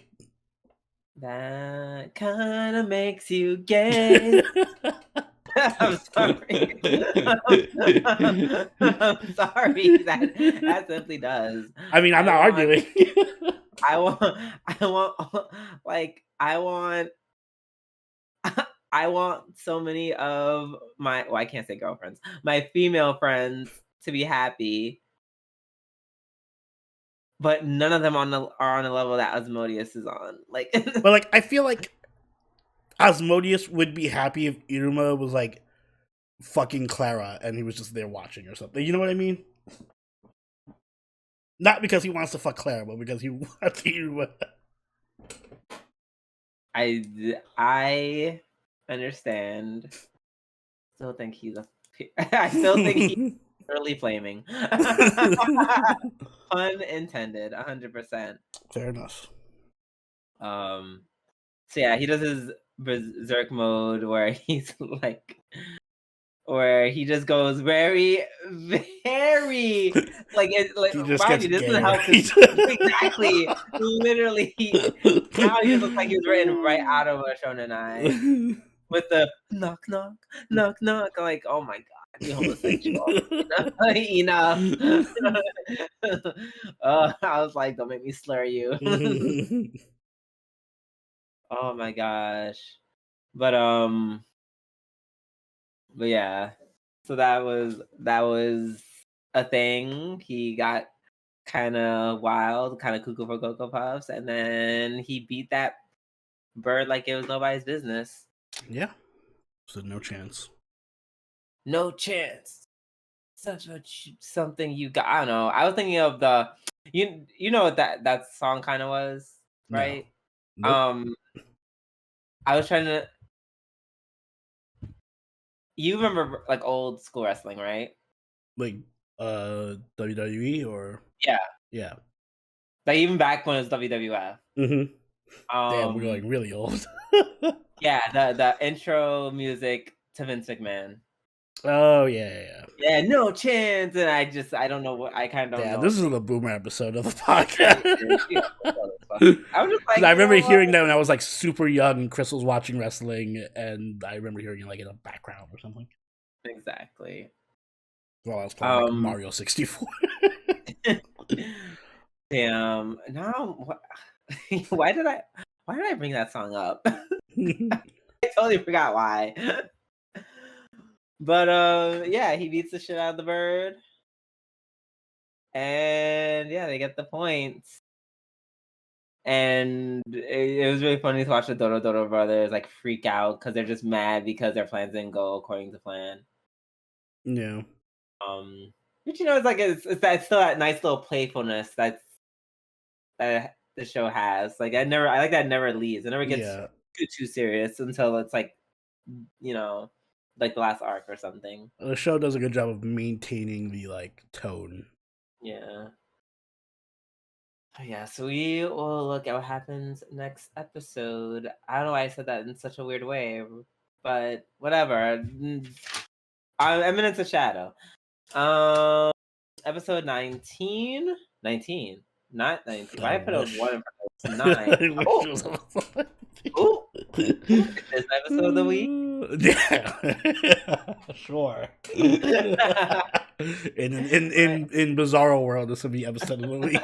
That kind of makes you gay. I'm sorry. I'm sorry. That simply does. I mean, I'm not arguing. I want, like, I want, I want so many of my, well, I can't say girlfriends, my female friends to be happy, but none of them are on the level that Asmodeus is on. Like, But like, I feel like Asmodeus would be happy if Iruma was like fucking Clara and he was just there watching or something. You know what I mean? Not because he wants to fuck Clara, but because he wants Iruma. I understand. Still think he's I still think he's early flaming. Pun intended, 100%. Fair enough. So yeah, he does his berserk mode where he's like, where he just goes very, very like it. Like, He just mind gets you, this gayer. is how exactly, literally. Now he just looks like he was written right out of a shonen eye with the knock knock knock knock. Like, oh my god, you homosexual. Enough. I was like, don't make me slur you. Oh my gosh. But yeah. So that was a thing. He got kind of wild, kind of cuckoo for Cocoa Puffs, and then he beat that bird like it was nobody's business. Yeah. So no chance. No chance. Something you got. I don't know. I was thinking of the you know what that song kind of was, right? No. Nope. I was trying to. You remember like old school wrestling, right? Like WWE or Yeah. yeah. Like even back when it was WWF. Mm-hmm. Damn, we're like really old. Yeah, the intro music to Vince McMahon. Oh yeah. Yeah, no chance. And I don't know what I kind of don't Yeah, know. this is the boomer episode of the podcast. I was just like, I remember hearing that when I was like super young and Chris was watching wrestling, and I remember hearing it like in the background or something. Exactly. While I was playing like Mario 64. Damn. Now, why did I bring that song up? I totally forgot why. But yeah, he beats the shit out of the bird. And yeah, they get the points. And it was really funny to watch the Dodo Dodo brothers like freak out because they're just mad because their plans didn't go according to plan. Yeah. But you know, it's like it's that still that nice little playfulness that the show has. Like I like that it never leaves. It never gets too serious until it's like, you know, like the last arc or something. The show does a good job of maintaining the like tone. Yeah. Yeah, so we will look at what happens next episode. I don't know why I said that in such a weird way, but whatever. Eminence of Shadow. Episode 19? 19. Not 19. Why I put a 1 in front of 9? Oh! This episode of the week? Yeah. Sure. in Bizarro World, this would be episode of the week.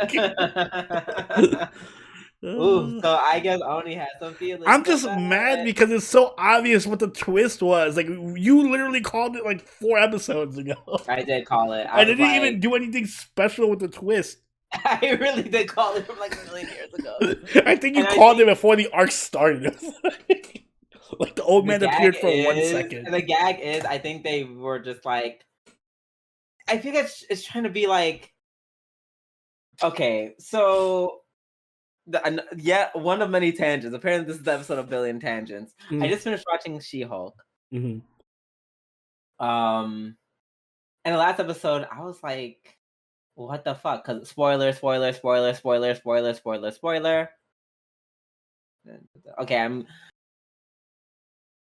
Ooh, so I guess Oni has some feelings. I'm just mad because it's so obvious what the twist was. Like, you literally called it like 4 episodes ago. I did call it. I didn't even do anything special with the twist. I really did call it from like a million years ago. I think you called it before the arc started. Like the old man appeared for 1 second. And the gag is, I think they were just like, I think it's trying to be like, okay, so one of many tangents. Apparently, this is the episode of Billion Tangents. I just finished watching She-Hulk. Mm-hmm. And the last episode, I was like, what the fuck? Because spoiler. Okay, I'm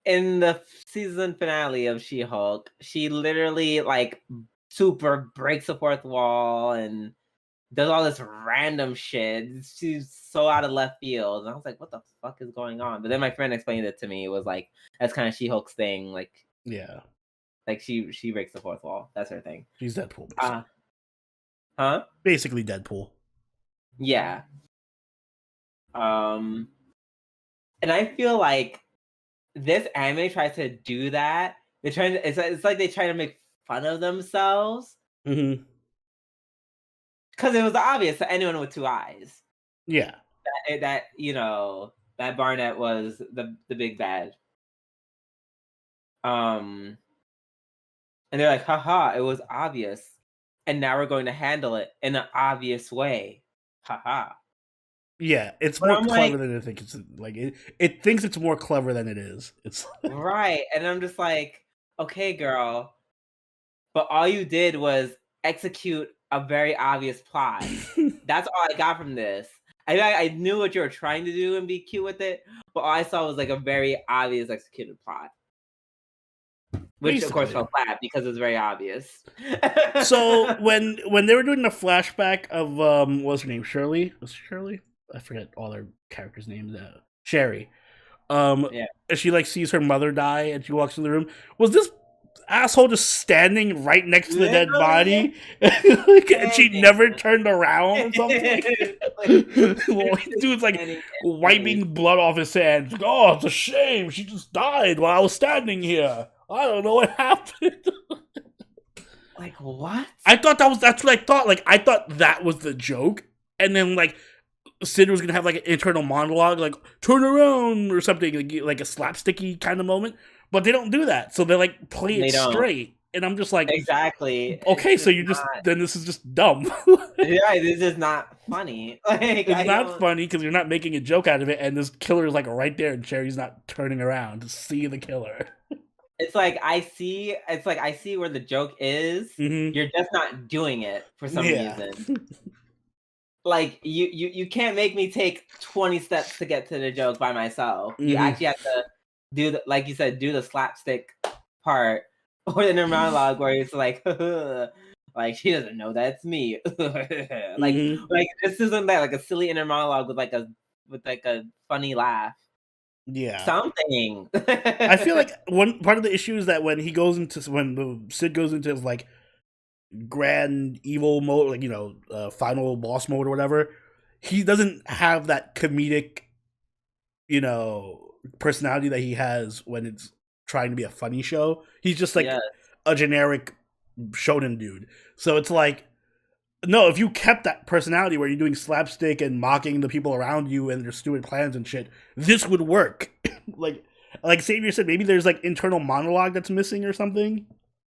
in the season finale of She-Hulk. She literally like super breaks the fourth wall and does all this random shit. She's so out of left field. And I was like, what the fuck is going on? But then my friend explained it to me. It was like, that's kind of She-Hulk's thing. Like, Yeah. Like she breaks the fourth wall. That's her thing. She's Deadpool, basically. Huh? Basically Deadpool. Yeah. And I feel like this anime tries to do that. They're trying to. It's like they try to make fun of themselves. Mm-hmm. Because it was obvious to anyone with two eyes. Yeah. That that Barnett was the big bad. And they're like, haha, it was obvious. And now we're going to handle it in an obvious way. Haha. Yeah, it's more clever than I think it's like it thinks it's more clever than it is. It's right. And I'm just like, okay, girl. But all you did was execute a very obvious plot. That's all I got from this. I knew what you were trying to do and be cute with it, but all I saw was like a very obvious executed plot. Which basically, of course fell flat because it's very obvious. So when they were doing the flashback of what was her name? Shirley? Was it Shirley? I forget all their characters' names. Sherry. Yeah. She like sees her mother die and she walks in the room. Was this asshole just standing right next to the dead body? And she never turned around or something? Dude's like wiping blood off his hands. Like, oh, it's a shame. She just died while I was standing here. I don't know what happened. Like, what? I thought that's what I thought. Like, I thought that was the joke. And then, like, Sid was going to have, like, an internal monologue, like, turn around or something, like a slapsticky kind of moment. But they don't do that. So they, like, play it straight. And I'm just like... Exactly. Okay, so you're just... Then this is just dumb. Yeah, this is not funny. Like, it's not funny because you're not making a joke out of it. And this killer is, like, right there. And Cherry's not turning around to see the killer. It's like I see where the joke is. Mm-hmm. You're just not doing it for some reason. Like you can't make me take 20 steps to get to the joke by myself. Mm-hmm. You actually have to do the, like you said, do the slapstick part or the inner monologue where it's like, like she doesn't know that's me. like this isn't that like a silly inner monologue with like a funny laugh. Yeah, something. I feel like one part of the issue is that when Sid goes into his like grand evil mode, like final boss mode or whatever, he doesn't have that comedic, personality that he has when it's trying to be a funny show. He's just like a generic shonen dude. So it's like, no, if you kept that personality where you're doing slapstick and mocking the people around you and their stupid plans and shit, this would work. like Xavier said, maybe there's like internal monologue that's missing or something.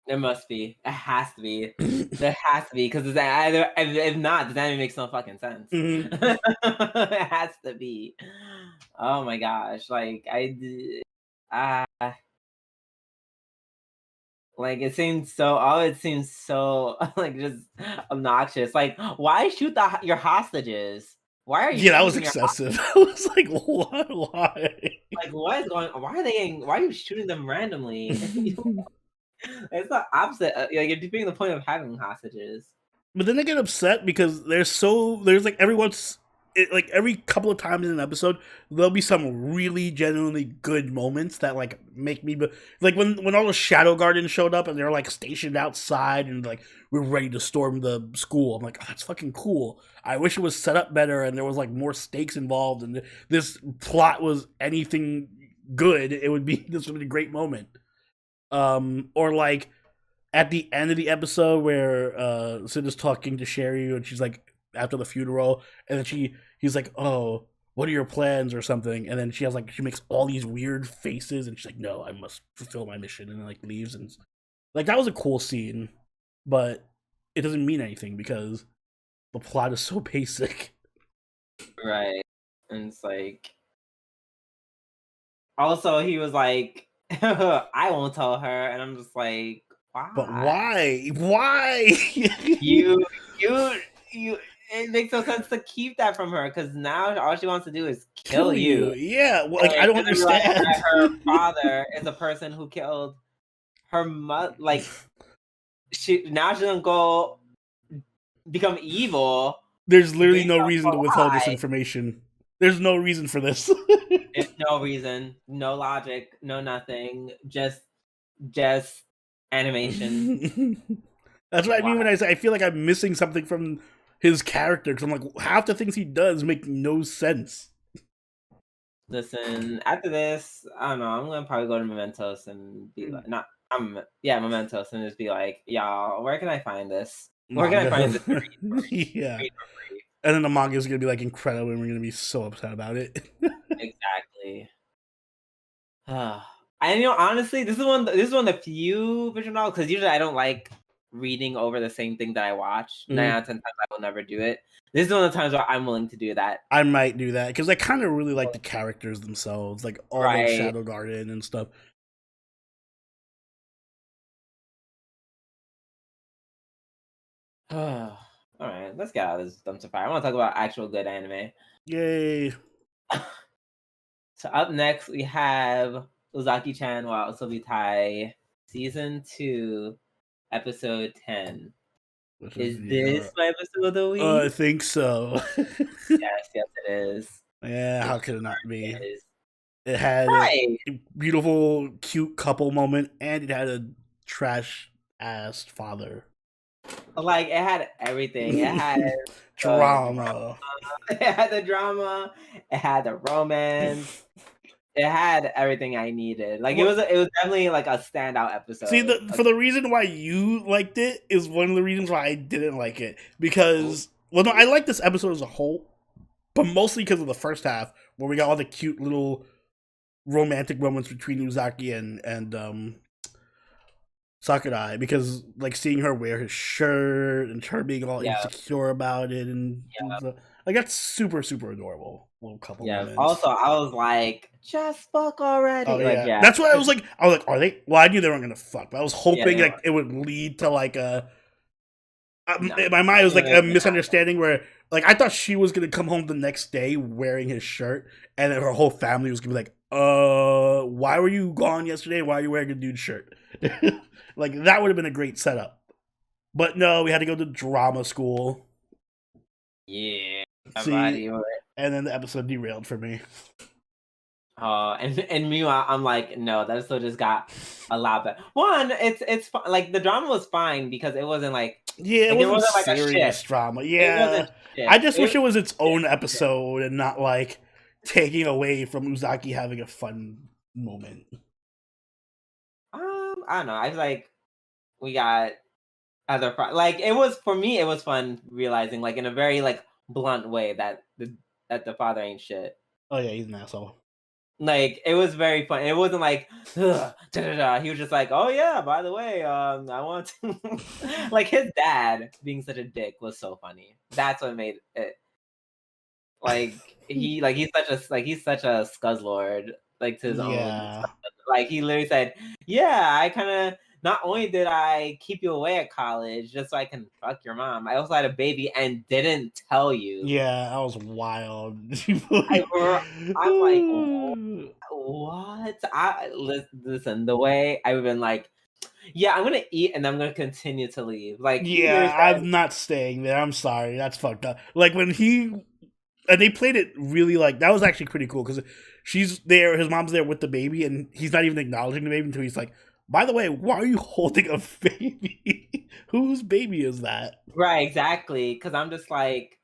There must be. It has to be. There has to be, because if not, the anime makes no fucking sense. Mm-hmm. It has to be. Oh my gosh! Like like it seems so. It seems so like just obnoxious. Like, why shoot your hostages? Why are you? Yeah, that was excessive. I was like, what? Why? Like, what is going? Why are you shooting them randomly? It's the opposite. Like, you're defeating the point of having hostages. But then they get upset because there's like every couple of times in an episode there'll be some really genuinely good moments that like make me like when all the Shadow Gardens showed up and they're like stationed outside and like we're ready to storm the school. I'm like, oh, that's fucking cool. I wish it was set up better and there was like more stakes involved and this plot was anything good. This would be a great moment. Or like at the end of the episode where Sid is talking to Sherry and she's like after the funeral, and then he's like, oh, what are your plans or something, and then she makes all these weird faces and she's like, no, I must fulfill my mission, and then like leaves. And like that was a cool scene, but it doesn't mean anything because the plot is so basic. Right. And it's like, also he was like, I won't tell her, and I'm just like, why? But why? you it makes no sense to keep that from her, because now all she wants to do is kill you. Yeah, well, like I don't understand. Like, her father is a person who killed her mother. Like she's gonna go become evil There's literally Based no off reason of to withhold this why? information. There's no reason for this. There's no reason, no logic, no nothing. Just animation. That's what I Why? mean when I say I feel like I'm missing something from his character because I'm like half the things he does make no sense. Listen, after this, I don't know. I'm gonna probably go to Mementos and be like, not, Mementos, and just be like, y'all, where can I find this? Where can I find this? Yeah. Read for free. And then the manga is gonna be like incredible, and we're gonna be so upset about it. Exactly. And honestly, this is one of the few visual novels because usually I don't like reading over the same thing that I watch. 9 out of 10 times I will never do it. This is one of the times where I'm willing to do that. I might do that because I kind of really like the characters themselves, like all the Shadow Garden and stuff. All right, let's get out of this dumpster fire. I want to talk about actual good anime. Yay! So up next we have Uzaki-chan wa Osobitai Season 2, Episode 10. Is this my episode of the week? I think so. Yes, it is. Yeah, how could it not be? It had a beautiful, cute couple moment, and it had a trash ass father. Like, it had everything. It had drama. It had the drama. It had the romance. It had everything I needed. Like, it was definitely like a standout episode. See, for the reason why you liked it is one of the reasons why I didn't like it. Because, well, no, I like this episode as a whole, but mostly because of the first half, where we got all the cute little romantic moments between Uzaki and Sakurai, because like seeing her wear his shirt and her being all insecure about it, and like that's super adorable little couple moments. Also, I was like, just fuck already. Oh, yeah. That's what I was like, are they? Well, I knew they weren't gonna fuck, but I was hoping like it would lead to like a. In my mind, it was like a misunderstanding where, like, I thought she was gonna come home the next day wearing his shirt, and then her whole family was gonna be like, why were you gone yesterday? Why are you wearing a dude's shirt? Like, that would have been a great setup. But no, we had to go to drama school. Yeah. See, and then the episode derailed for me. And meanwhile, I'm like, no, that episode just got a lot better. One, it's like the drama was fine because it wasn't like it wasn't like serious drama. Yeah, I just wish it was its own episode and not like taking away from Uzaki having a fun moment. I don't know. I was like, we got other like it was for me. It was fun realizing, like, in a very like blunt way that the father ain't shit. Oh yeah, he's an asshole. Like, it was very fun. It wasn't like he was just like, oh yeah, by the way, I want to like, his dad being such a dick was so funny. That's what made it. Like, he's such a scuzzlord, like, to his own. Like, he literally said, yeah, I kind of, not only did I keep you away at college just so I can fuck your mom, I also had a baby and didn't tell you. Yeah, that was wild. I'm like, what? Listen, the way I would have been like, yeah, I'm gonna eat and I'm gonna continue to leave. Like, yeah, I'm not staying there. I'm sorry, that's fucked up. Like, when they played it really, like, that was actually pretty cool because she's there, his mom's there with the baby, and he's not even acknowledging the baby until he's like, by the way, why are you holding a baby? Whose baby is that? Right, exactly. Because I'm just like,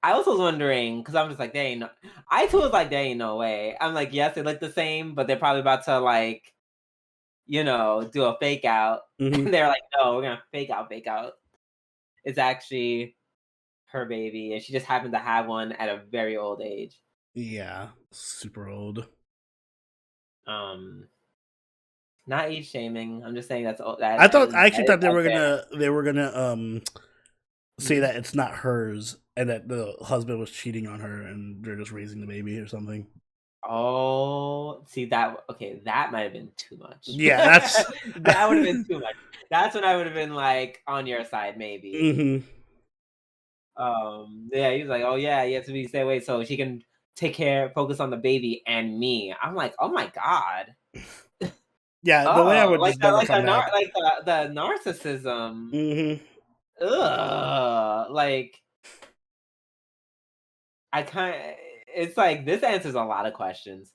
I also was wondering, because I'm just like, I too was like, there ain't no way. I'm like, yes, they look the same, but they're probably about to, like, do a fake out. Mm-hmm. And they're like, no, we're gonna fake out. It's actually her baby, and she just happened to have one at a very old age. Yeah, super old. Not age shaming. I'm just saying I actually thought they were gonna say that it's not hers and that the husband was cheating on her and they're just raising the baby or something. Oh, see that? Okay, that might have been too much. Yeah, that would have been too much. That's when I would have been like on your side, maybe. Mm-hmm. Yeah, he was like, oh yeah, you have to stay away so she can focus on the baby and me. I'm like, oh my god. Yeah, the way I would like just never come back. Like the narcissism. Mm-hmm. Ugh, like, I kind of, it's like this answers a lot of questions.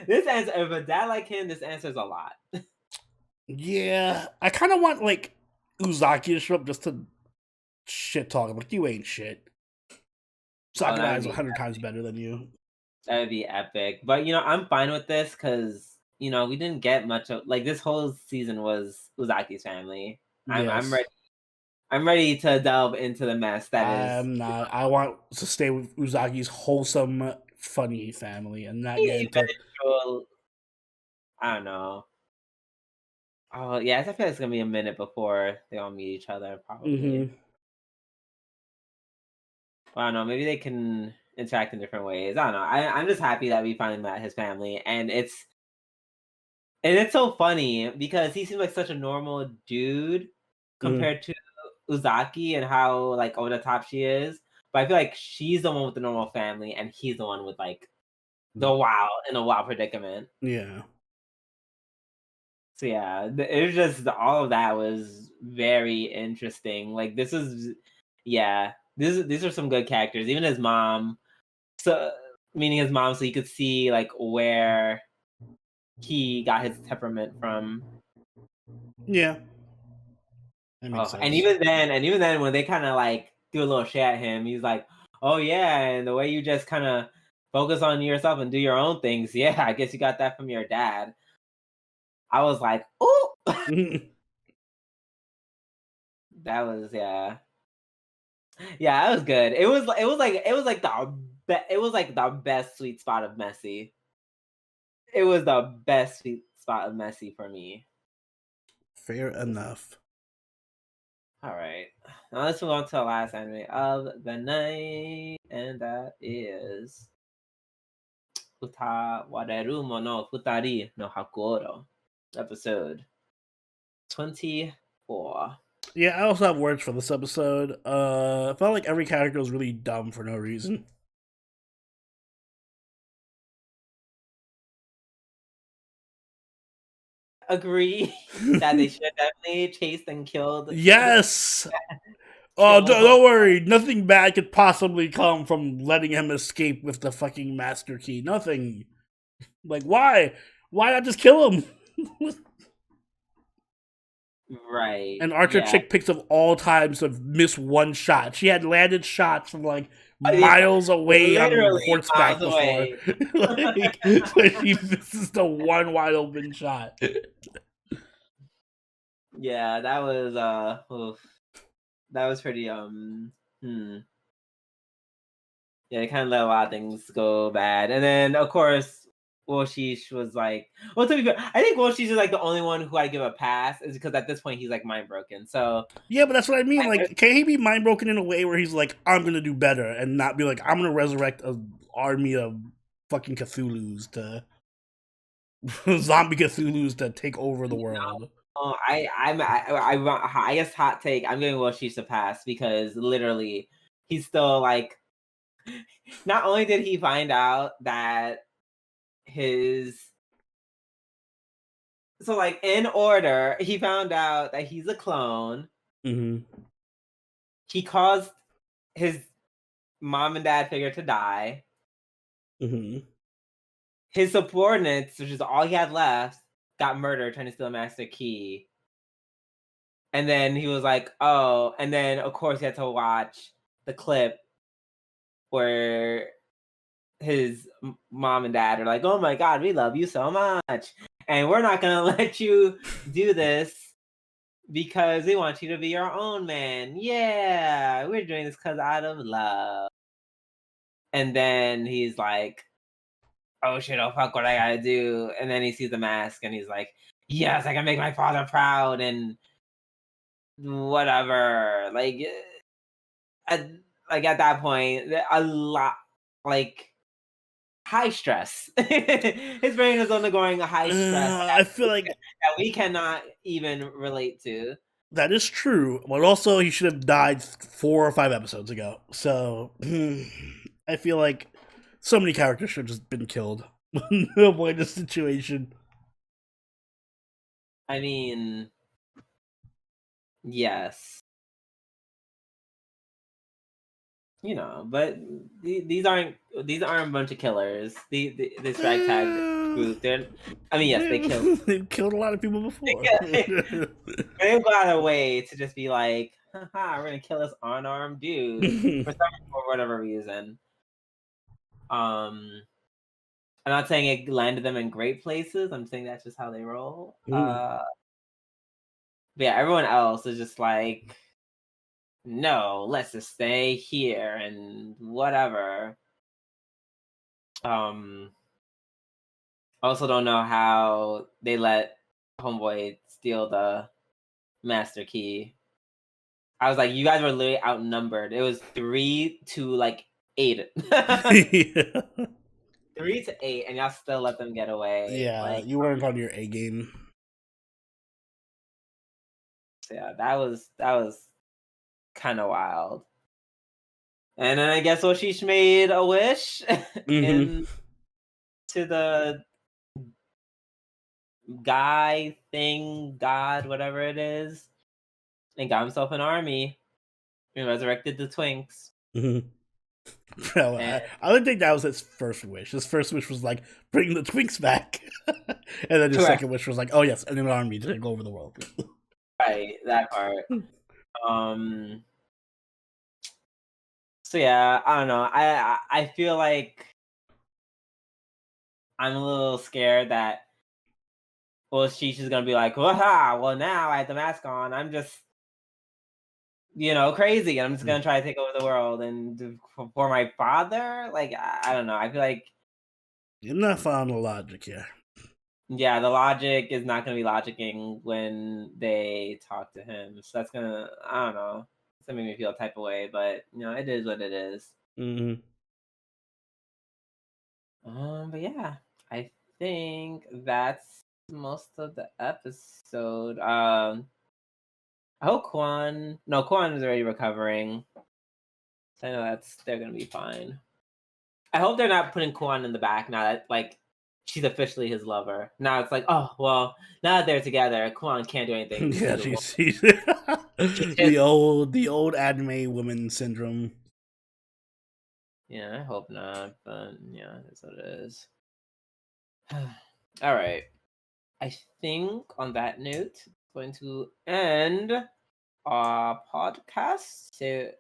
This answer, if a dad like him, this answers a lot. Yeah, I kind of want like Uzaki to show up just to shit talk him. Like, you ain't shit. Oh, Sakurai is 100 times better than you. that would be epic. But I'm fine with this because we didn't get much of like this whole season was Uzaki's family. I'm Yes. ready. I'm ready to delve into the mess that is. I'm not. I want to stay with Uzaki's wholesome, funny family and not get into. Eventual, I don't know. Oh yeah, I feel like it's gonna be a minute before they all meet each other, probably. Mm-hmm. I don't know. Maybe they can interact in different ways. I don't know. I'm just happy that we finally met his family, and it's so funny because he seems like such a normal dude Mm-hmm. compared to Uzaki and how like over the top she is. But I feel like she's the one with the normal family, and he's the one with like the wild predicament. Yeah. So yeah, it was just all of that was very interesting. Like this is, yeah, these are some good characters. Even his mom, so meaning his mom, so you could see like where he got his temperament from. Yeah. That makes Oh, and sense. even then, when they kind of like do a little shit at him, he's like, "Oh yeah, and the way you just kind of focus on yourself and do your own things, yeah, I guess you got that from your dad." I was like, "Oh, that was yeah." Yeah, that was good. It was like the best sweet spot of messy. It was the best sweet spot of messy for me. Fair enough. All right, now let's move on to the last anime of the night, and that is Utawarerumono Futari no Hakuro, episode 24. Yeah, I also have words for this episode. I felt like every character was really dumb for no reason. Agree that they should have definitely chased and killed. Yes. Oh, Kill. don't worry. Nothing bad could possibly come from letting him escape with the fucking master key. Nothing. Like, why? Why not just kill him? Right. An Archer Yeah. chick picks of all times to miss one shot. She had landed shots from like Yeah. miles away on Literally horseback miles before. away. Like, but she misses the one wide open shot. Yeah, that was oof. That was pretty yeah, they kind of let a lot of things go bad. And then of course Woshish was like, well, to be fair, I think Woshish is like the only one who I give a pass is because at this point he's like mind broken. So Yeah, but that's what I mean. Like, can he be mind broken in a way where he's like, I'm gonna do better and not be like, I'm gonna resurrect an army of fucking Cthulhu's to zombie Cthulhu's to take over the world. I guess hot take. I'm giving Woshish a pass because literally he's still like not only did he find out that his so like in order he found out that he's a clone. Mm-hmm. He caused his mom and dad figure to die. Mm-hmm. His subordinates, which is all he had left, got murdered trying to steal a master key. And then he was like, oh, and then of course he had to watch the clip where his mom and dad are like, oh my god, we love you so much, and we're not gonna let you do this because we want you to be your own man. Yeah, we're doing this because out of love. And then he's like, oh shit, oh fuck, what I gotta do? And then he sees the mask and he's like, yes, I can make my father proud and whatever. At, at that point, a lot, like, high stress. His brain is undergoing a high stress I feel like that we cannot even relate to. that is true, but also he should have died 4 or 5 episodes ago. So I feel like so many characters should have just been killed to avoid this situation. I mean, yes. you know, but these aren't a bunch of killers. This ragtag group, I mean, yes, they killed. They've killed a lot of people before. They've got a way to just be like, haha, we're gonna kill this unarmed dude for whatever reason. I'm not saying it landed them in great places. I'm saying that's just how they roll. But yeah, everyone else is just like, no, let's just stay here and whatever. I also don't know how they let Homeboy steal the master key. I was like, you guys were literally outnumbered. It was 3 to like 8. Yeah. 3 to 8, and y'all still let them get away. Yeah, Like, you weren't on your A game. yeah, that was kind of wild. And then I guess Oshish made a wish Mm-hmm. to the guy thing, god, whatever it is, and got himself an army and resurrected the Twinks. Mm-hmm. Bro, And I would think that was his first wish. His first wish was like, bring the Twinks back. And then his correct, second wish was like, oh yes, an army to take over the world. right, that part. Um. So yeah, I don't know. I feel like I'm a little scared that Sheesh is gonna be like, "Waha! Well, now I have the mask on. I'm just, crazy, and I'm just gonna try to take over the world and for my father." Like, I don't know. I feel like, You're not following the logic here. yeah, the logic is not gonna be logicking when they talk to him. So that's gonna, I don't know. It's gonna make me feel a type of way, but it is what it is. Mm-hmm. But yeah, I think that's most of the episode. I hope Kwan is already recovering. So I know they're gonna be fine. I hope they're not putting Kwan in the back now that like she's officially his lover. Now it's like, oh well, now that they're together, Kwan can't do anything because Yeah, she's a woman. she's She's the old anime woman syndrome. Yeah, I hope not, but yeah, that's what it is. All right. I think on that note, going to end our podcast. So,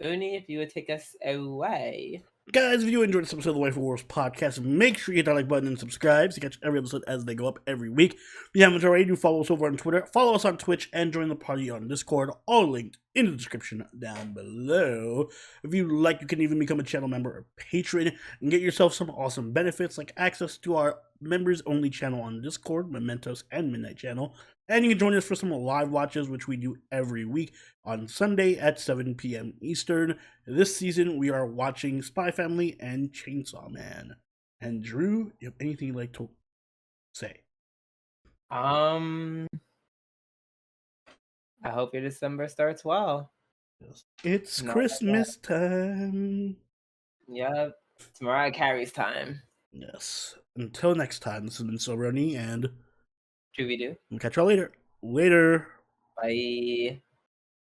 Oni, if you would take us away. Guys, if you enjoyed this episode of the Waifu Wars podcast, make sure you hit that like button and subscribe to catch every episode as they go up every week. If you haven't already, do follow us over on Twitter, follow us on Twitch, and join the party on Discord, all linked in the description down below. If you like, you can even become a channel member or patron and get yourself some awesome benefits like access to our members-only channel on Discord, Mementos, and Midnight Channel. And you can join us for some live watches, which we do every week on Sunday at 7 p.m. Eastern. This season, we are watching Spy Family and Chainsaw Man. And Drew, you have anything you'd like to say? I hope your December starts well. It's Christmas time. Yeah, it's Mariah Carey's time. Yes. Until next time, this has been Sobroni, and Scooby-Doo. we'll catch y'all later. Later. Bye.